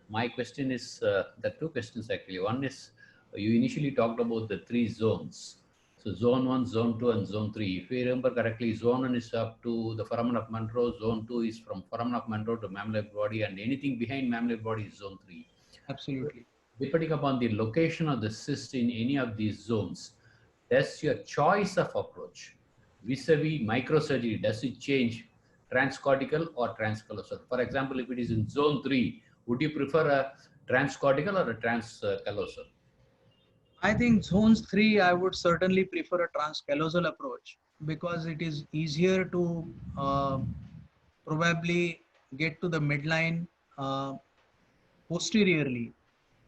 My question is, there are two questions actually. One is, you initially talked about the three zones. So zone 1, zone 2, and zone 3. If you remember correctly, zone 1 is up to the foramen of Monroe, zone 2 is from foramen of Monroe to mammillary body, and anything behind mammillary body is zone 3. Absolutely. Depending upon the location of the cyst in any of these zones, does your choice of approach vis-a-vis microsurgery, does it change transcortical or transcallosal? For example, if it is in zone 3, would you prefer a transcortical or a transcallosal? I think zones 3, I would certainly prefer a transcallosal approach because it is easier to probably get to the midline posteriorly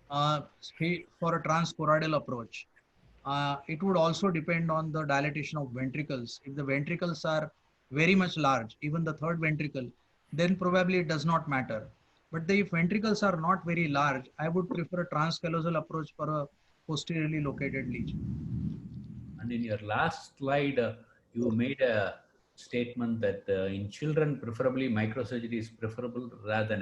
for a transchoroidal approach. It would also depend on the dilatation of ventricles. If the ventricles are very much large, even the third ventricle, then probably it does not matter. But if ventricles are not very large, I would prefer a transcallosal approach for a posteriorly located lesion. And in your last slide, you made a statement that in children, preferably microsurgery is preferable rather than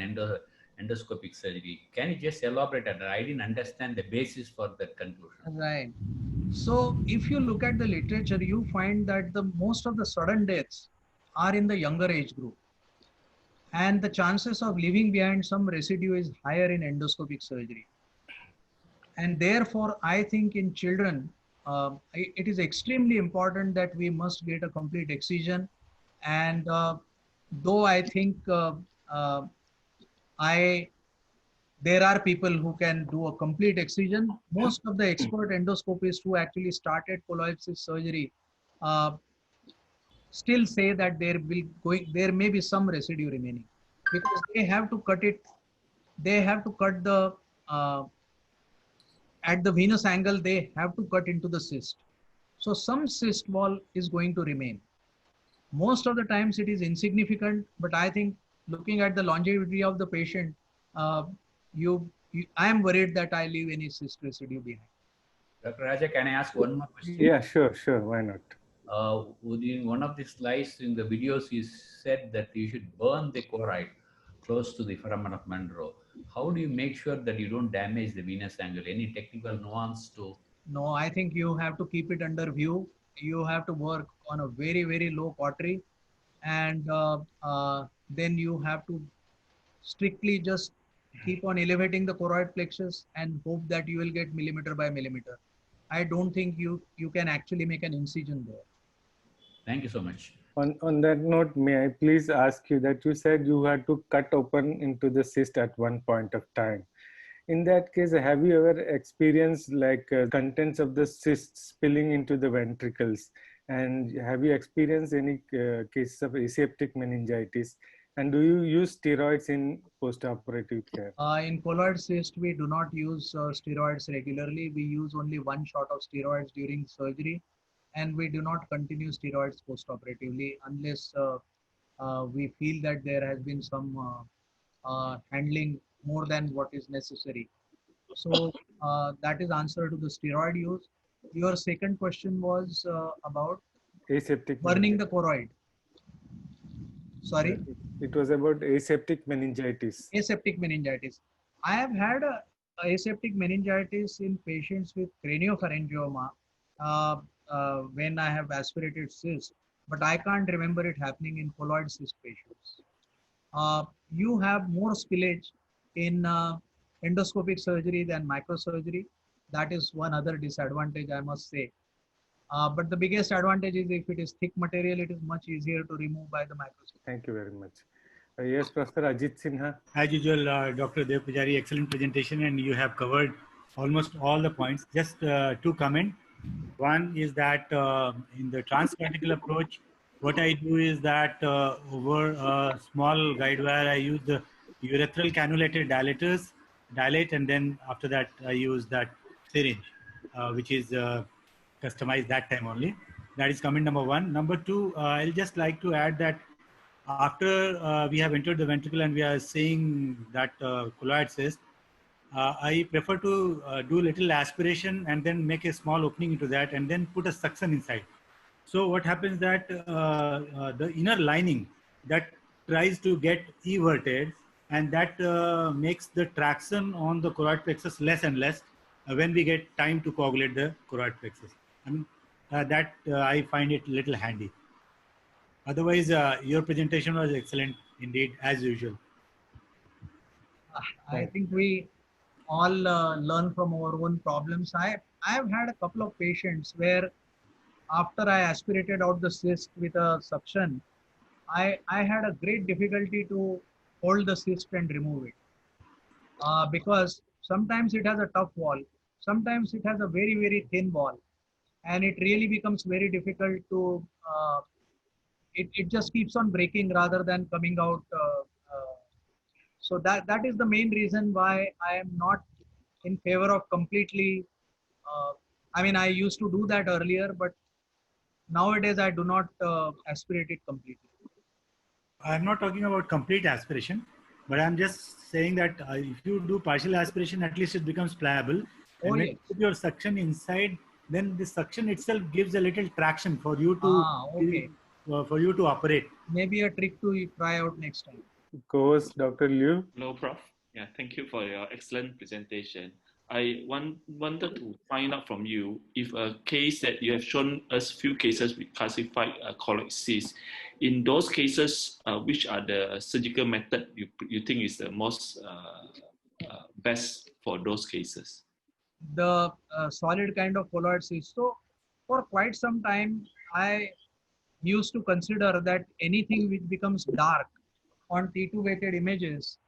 endoscopic surgery. Can you just elaborate on that? I didn't understand the basis for that conclusion. Right. So if you look at the literature, you find that the most of the sudden deaths are in the younger age group. And the chances of leaving behind some residue is higher in endoscopic surgery. And therefore, I think in children, it is extremely important that we must get a complete excision. And though I think there are people who can do a complete excision, most of the expert endoscopists who actually started colloid cyst surgery still say that there may be some residue remaining because they have to cut it. They have to cut the at the venous angle, they have to cut into the cyst. So some cyst wall is going to remain. Most of the times it is insignificant, but I think looking at the longevity of the patient, I am worried that I leave any cyst residue behind. Dr. Raja, can I ask one more question? Yeah, sure. Why not? In one of the slides in the videos, you said that you should burn the choroid close to the foramen of Monroe. How do you make sure that you don't damage the venous angle? Any technical nuance to? No, I think you have to keep it under view. You have to work on a very, very low cautery. And then you have to strictly just keep on elevating the choroid plexus and hope that you will get millimeter by millimeter. I don't think you can actually make an incision there. Thank you so much. On that note, may I please ask you that you said you had to cut open into the cyst at one point of time. In that case, have you ever experienced like contents of the cyst spilling into the ventricles? And have you experienced any cases of aseptic meningitis? And do you use steroids in post-operative care? In colloid cyst, we do not use steroids regularly. We use only one shot of steroids during surgery, and we do not continue steroids post-operatively unless we feel that there has been some handling more than what is necessary. So that is answer to the steroid use. Your second question was about Aseptic burning the meningitis. choroid. Sorry, It was about aseptic meningitis. aseptic meningitis. I have had a aseptic meningitis in patients with craniopharyngioma when I have aspirated cyst, but I can't remember it happening in colloid cyst patients. You have more spillage in endoscopic surgery than microsurgery. That is one other disadvantage, I must say. But the biggest advantage is if it is thick material, it is much easier to remove by the microscope. Thank you very much. Yes, Professor Ajit Sinha. As usual, Dr. Dev Pujari, excellent presentation, and you have covered almost all the points. Just two comment. One is that in the transcortical approach, what I do is that over a small guide wire, I use the urethral cannulated dilators, dilate, and then after that, I use that syringe, which is customized that time only. That is comment number one. Number two, I'll just like to add that after we have entered the ventricle and we are seeing that colloid cyst, I prefer to do little aspiration and then make a small opening into that and then put a suction inside. So what happens that the inner lining that tries to get everted, and that makes the traction on the choroid plexus less and less when we get time to coagulate the choroid plexus. And that I find it little handy. Otherwise, your presentation was excellent indeed, as usual. I think we all learn from our own problems. I have had a couple of patients where after I aspirated out the cyst with a suction, I had a great difficulty to hold the cyst and remove it because sometimes it has a tough wall, sometimes it has a very, very thin wall, and it really becomes very difficult to it just keeps on breaking rather than coming out. So that is the main reason why I am not in favor of completely. I mean, I used to do that earlier, but nowadays I do not aspirate it completely. I'm not talking about complete aspiration, but I'm just saying that if you do partial aspiration, at least it becomes pliable. Oh, and when yes. you put your suction inside, then the suction itself gives a little traction for you to Okay. For you to operate. Maybe a trick to try out next time. Co-host Dr. Liu. Hello, Prof. Yeah, thank you for your excellent presentation. I wanted to find out from you if a case that you have shown us few cases with calcified colloid cyst. In those cases, which are the surgical method you think is the most best for those cases? The solid kind of colloid cyst. So for quite some time, I used to consider that anything which becomes dark on T2 weighted images,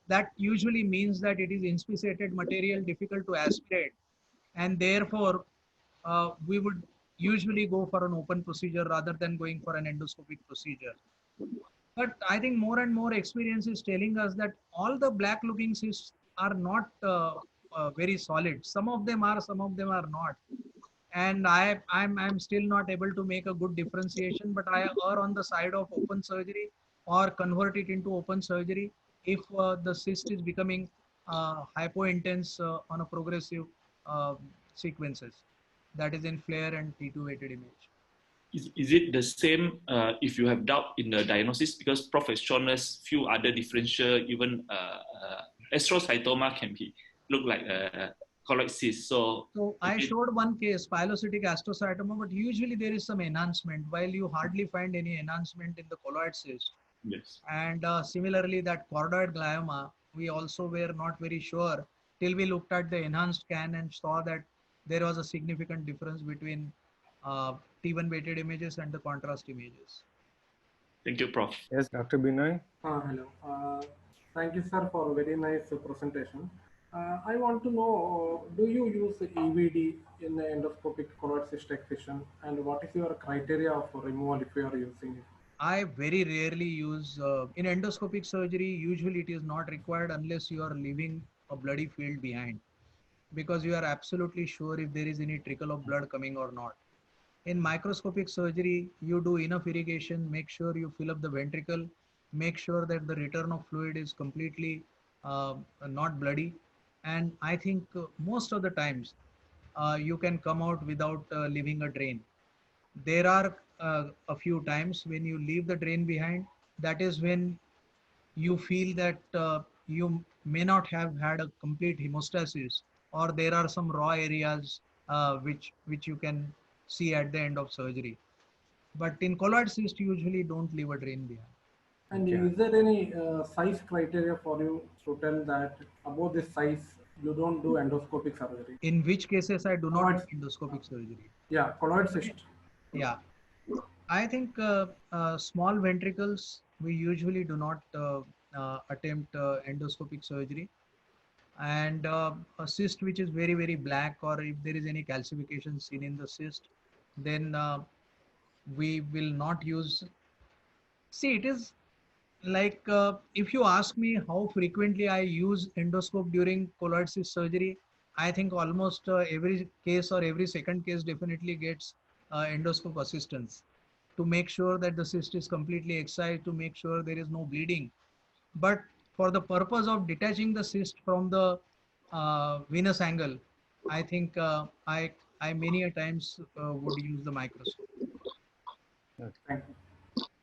that usually means that it is inspissated material, difficult to aspirate, and therefore we would usually go for an open procedure rather than going for an endoscopic procedure. But I think more and more experience is telling us that all the black looking cysts are not very solid. Some of them are, some of them are not. And I'm still not able to make a good differentiation, but I err on the side of open surgery or convert it into open surgery if the cyst is becoming hypo-intense on a progressive sequences, that is in FLAIR and T2 weighted image. Is it the same if you have doubt in the diagnosis? Because Prof has shown us few other differential, even astrocytoma can look like colloid cyst. So I showed one case, pilocytic astrocytoma, but usually there is some enhancement, while you hardly find any enhancement in the colloid cyst. Yes. And similarly, that chordoid glioma, we also were not very sure till we looked at the enhanced scan and saw that there was a significant difference between T1 weighted images and the contrast images. Thank you, Prof. Yes, Dr. Binoy. Hello. Thank you, sir, for a very nice presentation. I want to know, do you use EVD in the endoscopic colloid cyst excision, and what is your criteria for removal if you are using it? I very rarely use in endoscopic surgery. Usually, it is not required unless you are leaving a bloody field behind, because you are absolutely sure if there is any trickle of blood coming or not. In microscopic surgery, you do enough irrigation, make sure you fill up the ventricle, make sure that the return of fluid is completely not bloody. And I think most of the times you can come out without leaving a drain. There are a few times when you leave the drain behind, that is when you feel that you may not have had a complete hemostasis, or there are some raw areas which you can see at the end of surgery. But in colloid cyst, usually don't leave a drain behind. And Okay. is there any size criteria for you to tell that above this size you don't do endoscopic surgery? In which cases I do not Colloid, do endoscopic surgery. yeah, colloid cyst. Yeah, I think small ventricles, we usually do not attempt endoscopic surgery. And a cyst which is very, very black, or if there is any calcification seen in the cyst, then we will not use. See, it is like if you ask me how frequently I use endoscope during colloid cyst surgery, I think almost every case or every second case definitely gets endoscope assistance to make sure that the cyst is completely excised, to make sure there is no bleeding. But for the purpose of detaching the cyst from the venous angle, I think I many a times would use the microscope. Okay. Thank you.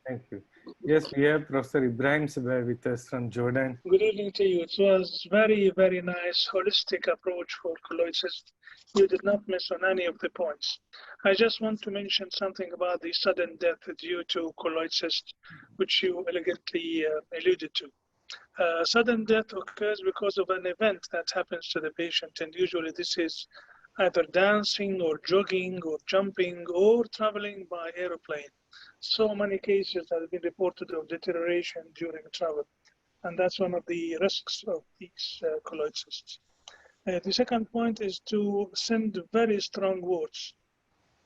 Thank you. Yes, we have Professor Ibrahim Sabah with us from Jordan. Good evening to you. It was very, very nice, holistic approach for colloid cyst. You did not miss on any of the points. I just want to mention something about the sudden death due to colloid cyst, which you elegantly alluded to. Sudden death occurs because of an event that happens to the patient, and usually this is either dancing or jogging or jumping or traveling by aeroplane. So many cases have been reported of deterioration during travel, and that's one of the risks of these colloid cysts. The second point is to send very strong words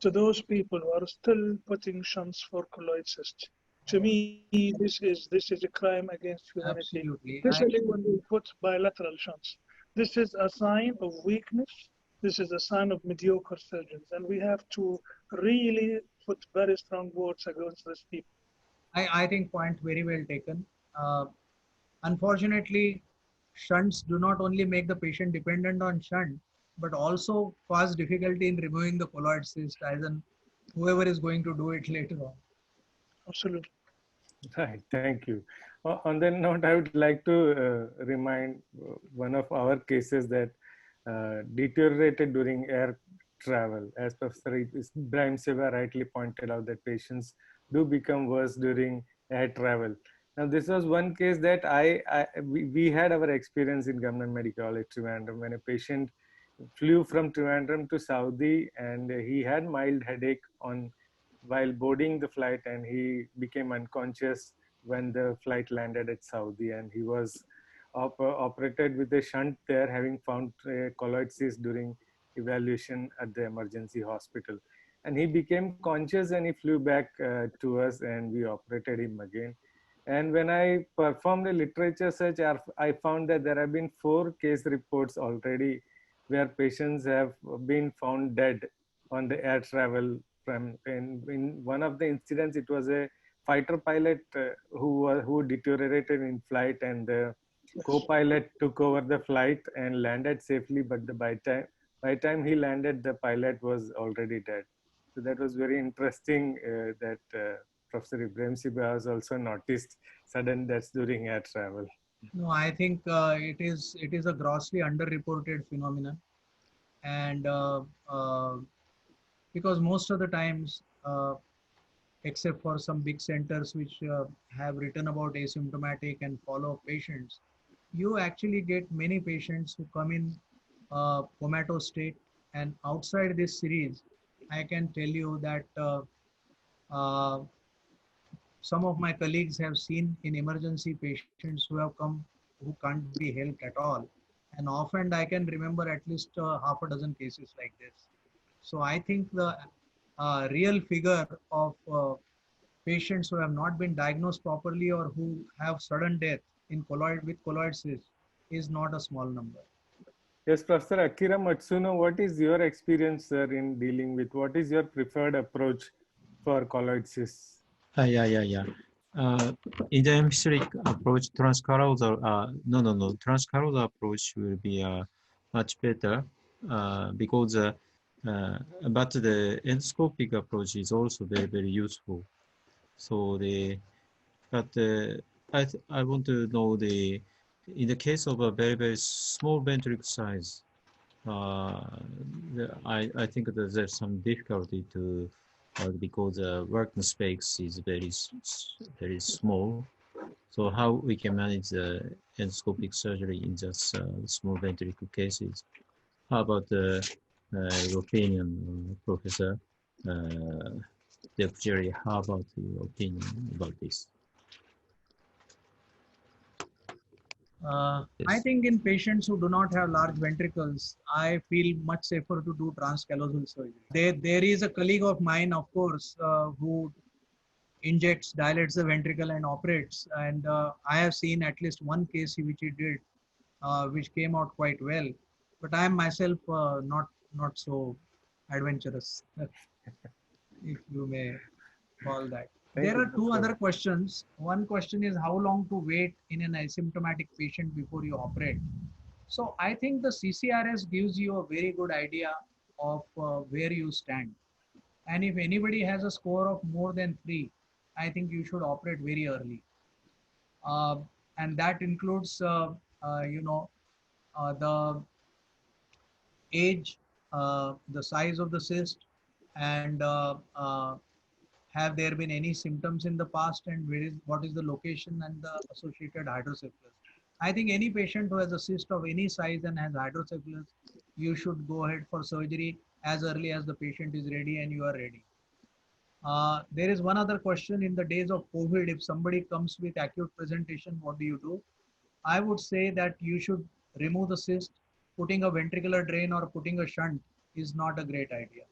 to those people who are still putting shunts for colloid cysts. To me, this is a crime against humanity, Absolutely. especially when we put bilateral shunts. This is a sign of weakness. This is a sign of mediocre surgeons, and we have to really put very strong words against these people. I think point very well taken. Unfortunately, shunts do not only make the patient dependent on shunt, but also cause difficulty in removing the colloid cyst, as in whoever is going to do it later on. Absolutely. Right, thank you. On that note, I would like to remind one of our cases that deteriorated during air travel. As Professor Ibrahim Sabah rightly pointed out, that patients do become worse during air travel. Now, this was one case that we had our experience in Government Medical College Trivandrum when a patient flew from Trivandrum to Saudi, and he had mild headache on while boarding the flight, and he became unconscious when the flight landed at Saudi, and he was operated with a shunt there, having found colloid cyst during evaluation at the emergency hospital. And he became conscious and he flew back to us, and we operated him again. And when I performed a literature search, I found that there have been 4 case reports already where patients have been found dead on the air travel. In one of the incidents, it was a fighter pilot who deteriorated in flight, and the co-pilot took over the flight and landed safely. But by time he landed, the pilot was already dead. So that was very interesting that Professor Ibrahim Sabah has also noticed sudden deaths during air travel. No, I think it is a grossly underreported phenomenon, and because most of the times, except for some big centers which have written about asymptomatic and follow-up patients, you actually get many patients who come in comatose state. And outside this series, I can tell you that uh, some of my colleagues have seen in emergency patients who have come who can't be helped at all, And often I can remember at least half a dozen cases like this. So I think the real figure of patients who have not been diagnosed properly or who have sudden death in colloid cyst is not a small number. Yes, Professor Akira Matsuno, what is your experience, sir, in dealing with, what is your preferred approach for colloid cysts? Yeah. In the hemispheric approach, transcaroidal, transcaroidal approach will be much better because, but the endoscopic approach is also very useful. So I want to know in the case of a very small ventricle size, I think that there's some difficulty to because the working space is very small. So how we can manage the endoscopic surgery in just small ventricle cases? How about your opinion, Professor Deputy? How about your opinion about this? I Yes. think in patients who do not have large ventricles, I feel much safer to do transcallosal surgery. There is a colleague of mine, of course, who injects, dilates the ventricle and operates. And I have seen at least one case which he did, which came out quite well. But I am myself not so adventurous, if you may call that. Thank There you, are two Professor. other questions. One question is how long to wait in an asymptomatic patient before you operate. So I think the CCRS gives you a very good idea of where you stand. And if anybody has a score of more than 3, I think you should operate very early. Uh, and that includes, the age, the size of the cyst, and have there been any symptoms in the past, and what is the location and the associated hydrocephalus. I think any patient who has a cyst of any size and has hydrocephalus, you should go ahead for surgery as early as the patient is ready and you are ready. There is one other question. In the days of COVID, if somebody comes with acute presentation, what do you do? I would say that you should remove the cyst. Putting a ventricular drain or putting a shunt is not a great idea.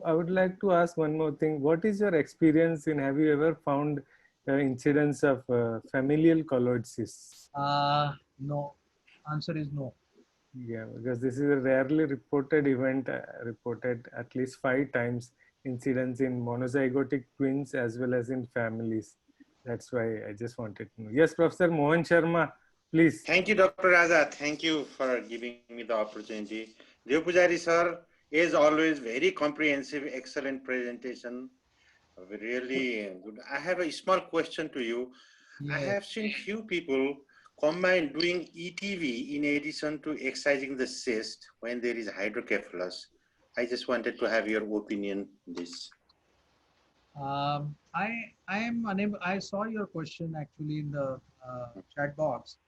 I would like to ask one more thing. What is your experience in, have you ever found incidents of familial colloid cysts? No. Answer is no. Yeah, because this is a rarely reported event, reported at least 5 times incidents in monozygotic twins as well as in families. That's why I just wanted to know. Yes, Professor Mohan Sharma, please. Thank you, Dr. Raza. Thank you for giving me the opportunity. Dev Pujari sir, is always very comprehensive, excellent presentation. Really good. I have a small question to you. Yes. I have seen few people combine doing ETV in addition to excising the cyst when there is hydrocephalus. I just wanted to have your opinion on this. I am unable. I saw your question actually in the chat box.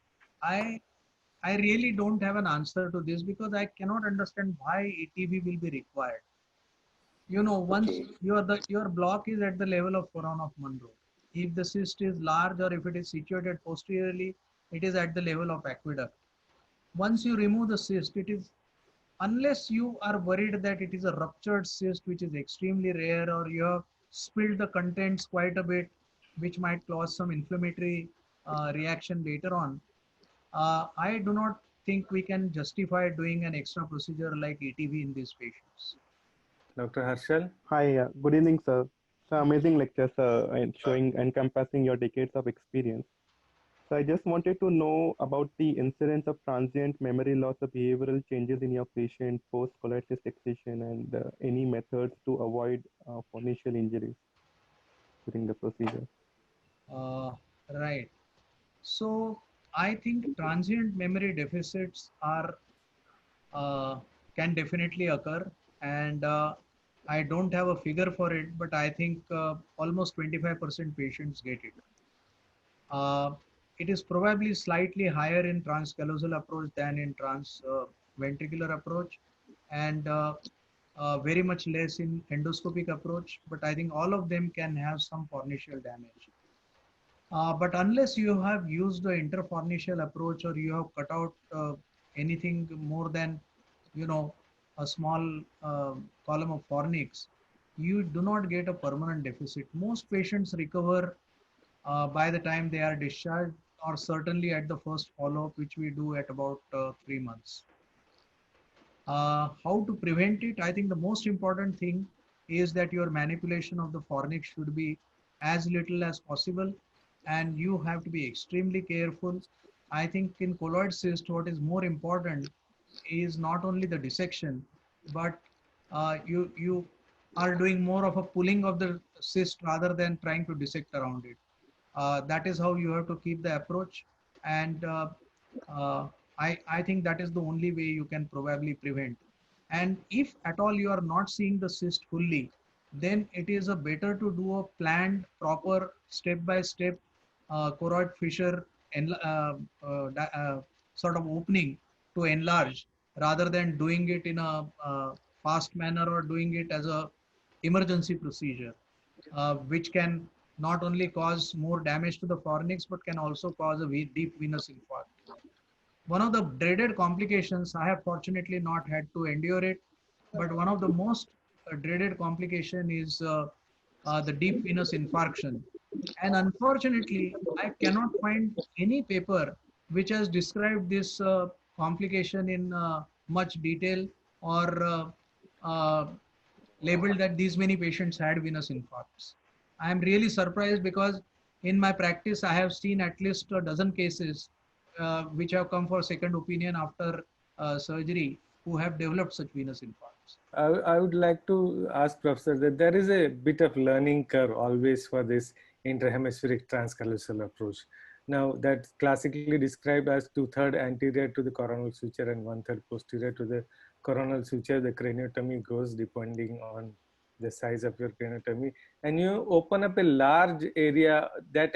I really don't have an answer to this because I cannot understand why ETV will be required. You know, once your block is at the level of Coron of Monroe. If the cyst is large or if it is situated posteriorly, it is at the level of aqueduct. Once you remove the cyst, it is, unless you are worried that it is a ruptured cyst, which is extremely rare, or you have spilled the contents quite a bit, which might cause some inflammatory reaction later on. I do not think we can justify doing an extra procedure like ETV in these patients. Dr. Harshal? Hi, good evening, sir. So amazing lecture, sir, and showing encompassing your decades of experience. So I just wanted to know about the incidence of transient memory loss or behavioral changes in your patient post colloid cyst excision and any methods to avoid initial injuries during the procedure. Right. So I think transient memory deficits are can definitely occur, and I don't have a figure for it, but I think almost 25% patients get it. It is probably slightly higher in transcallosal approach than in ventricular approach, and very much less in endoscopic approach, but I think all of them can have some fornicial damage. But unless you have used the interfornicial approach or you have cut out anything more than, a small column of fornix, you do not get a permanent deficit. Most patients recover by the time they are discharged, or certainly at the first follow-up, which we do at about 3 months. How to prevent it? I think the most important thing is that your manipulation of the fornix should be as little as possible, and you have to be extremely careful. I think in colloid cyst, what is more important is not only the dissection, but you are doing more of a pulling of the cyst rather than trying to dissect around it. That is how you have to keep the approach, and uh, I think that is the only way you can probably prevent. And if at all you are not seeing the cyst fully, then it is a better to do a planned, proper, step-by-step choroid fissure and sort of opening to enlarge, rather than doing it in a fast manner or doing it as a emergency procedure, which can not only cause more damage to the fornix, but can also cause a deep venous infarct. One of the dreaded complications, I have fortunately not had to endure it, but one of the most dreaded complication is the deep venous infarction. And unfortunately, I cannot find any paper which has described this complication in much detail, or labeled that these many patients had venous infarcts. I am really surprised, because in my practice, I have seen at least a dozen cases which have come for second opinion after surgery, who have developed such venous infarcts. I would like to ask Professor that there is a bit of learning curve always for this intrahemispheric transcallosal approach. Now, that's classically described as 2/3 anterior to the coronal suture and 1/3 posterior to the coronal suture. The craniotomy goes depending on the size of your craniotomy, and you open up a large area. That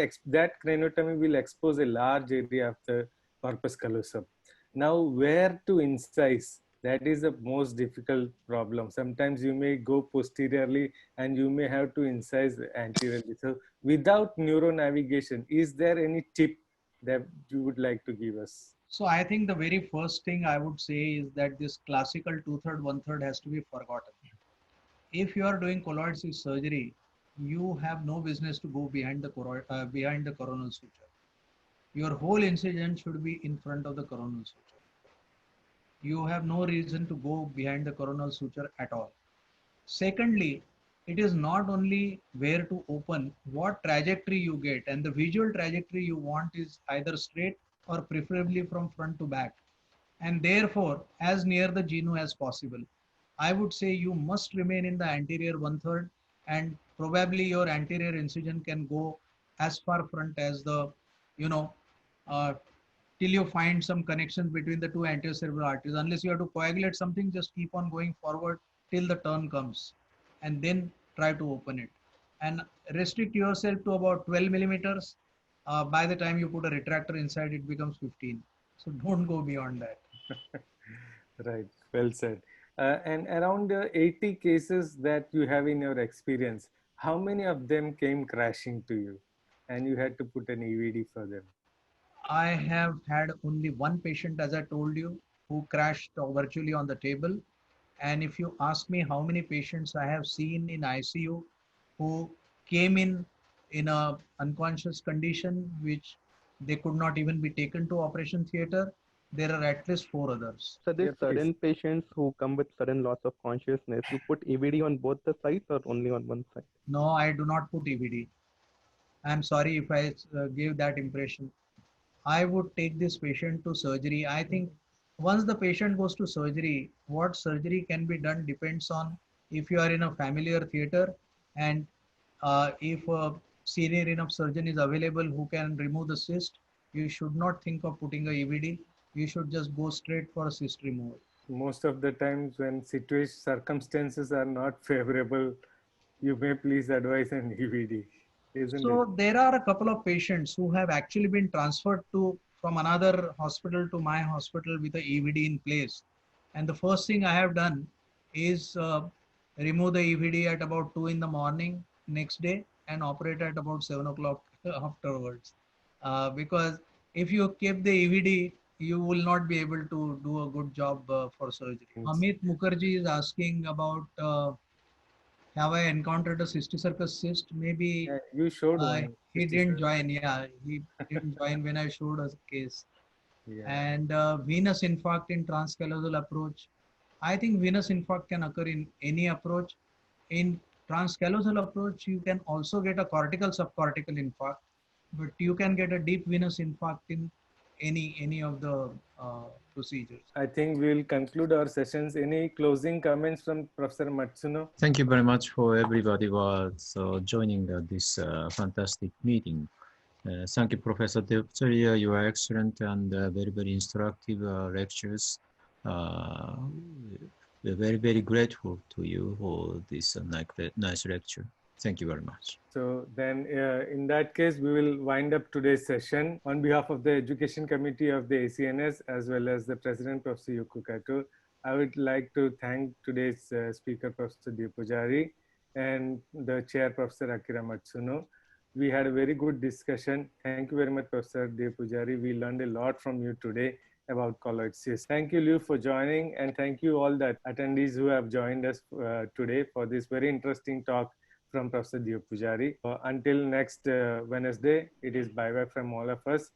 craniotomy will expose a large area of the corpus callosum. Now, where to incise? That is the most difficult problem. Sometimes you may go posteriorly and you may have to incise anteriorly. So without neuronavigation, is there any tip that you would like to give us? So I think the very first thing I would say is that this classical 2/3, 1/3 has to be forgotten. If you are doing colloid cyst surgery, you have no business to go behind the coronal suture. Your whole incision should be in front of the coronal suture. You have no reason to go behind the coronal suture at all. Secondly, it is not only where to open, what trajectory you get, and the visual trajectory you want is either straight or preferably from front to back, and therefore as near the genu as possible. I would say you must remain in the anterior 1/3, and probably your anterior incision can go as far front as the, till you find some connection between the two anterior cerebral arteries. Unless you have to coagulate something, just keep on going forward till the turn comes, and then try to open it. And restrict yourself to about 12 millimeters. By the time you put a retractor inside, it becomes 15. So don't go beyond that. Right, well said. And around 80 cases that you have in your experience, how many of them came crashing to you and you had to put an EVD for them? I have had only one patient, as I told you, who crashed virtually on the table. And if you ask me how many patients I have seen in ICU who came in a unconscious condition, which they could not even be taken to operation theater, there are at least 4 others. So there's certain patients who come with sudden loss of consciousness. You put EVD on both the sides or only on one side? No, I do not put EVD. I'm sorry if I gave that impression. I would take this patient to surgery. I think once the patient goes to surgery, what surgery can be done depends on if you are in a familiar theater, and if a senior enough surgeon is available who can remove the cyst. You should not think of putting a EVD. You should just go straight for a cyst removal. Most of the times when circumstances are not favorable, you may please advise an EVD. So there are a couple of patients who have actually been transferred from another hospital to my hospital with a EVD in place. And the first thing I have done is remove the EVD at about 2 in the morning next day and operate at about 7 o'clock afterwards. Because if you keep the EVD you will not be able to do a good job for surgery. Amit Mukherjee is asking about have I encountered a cysticercus cyst? Maybe Yeah, you showed one. he didn't join. Yeah, he didn't join when I showed a case. Yeah. And venous infarct in transcallosal approach. I think venous infarct can occur in any approach. In transcallosal approach, you can also get a cortical subcortical infarct, but you can get a deep venous infarct in any of the procedures. I think we will conclude our sessions. Any closing comments from Professor Matsuno? Thank you very much for everybody who was joining this fantastic meeting. Thank you, Professor Devachari. You are excellent and very, very instructive lectures. We're very, very grateful to you for this nice lecture. Thank you very much. So then in that case, we will wind up today's session. On behalf of the Education Committee of the ACNS, as well as the President, Professor Yuko Kato, I would like to thank today's speaker, Professor Devpujari, and the chair, Professor Akira Matsuno. We had a very good discussion. Thank you very much, Professor Devpujari. We learned a lot from you today about colloid cysts. Thank you, Liu, for joining, and thank you all the attendees who have joined us today for this very interesting talk from Professor Devpujari. Until next Wednesday, it is bye-bye from all of us.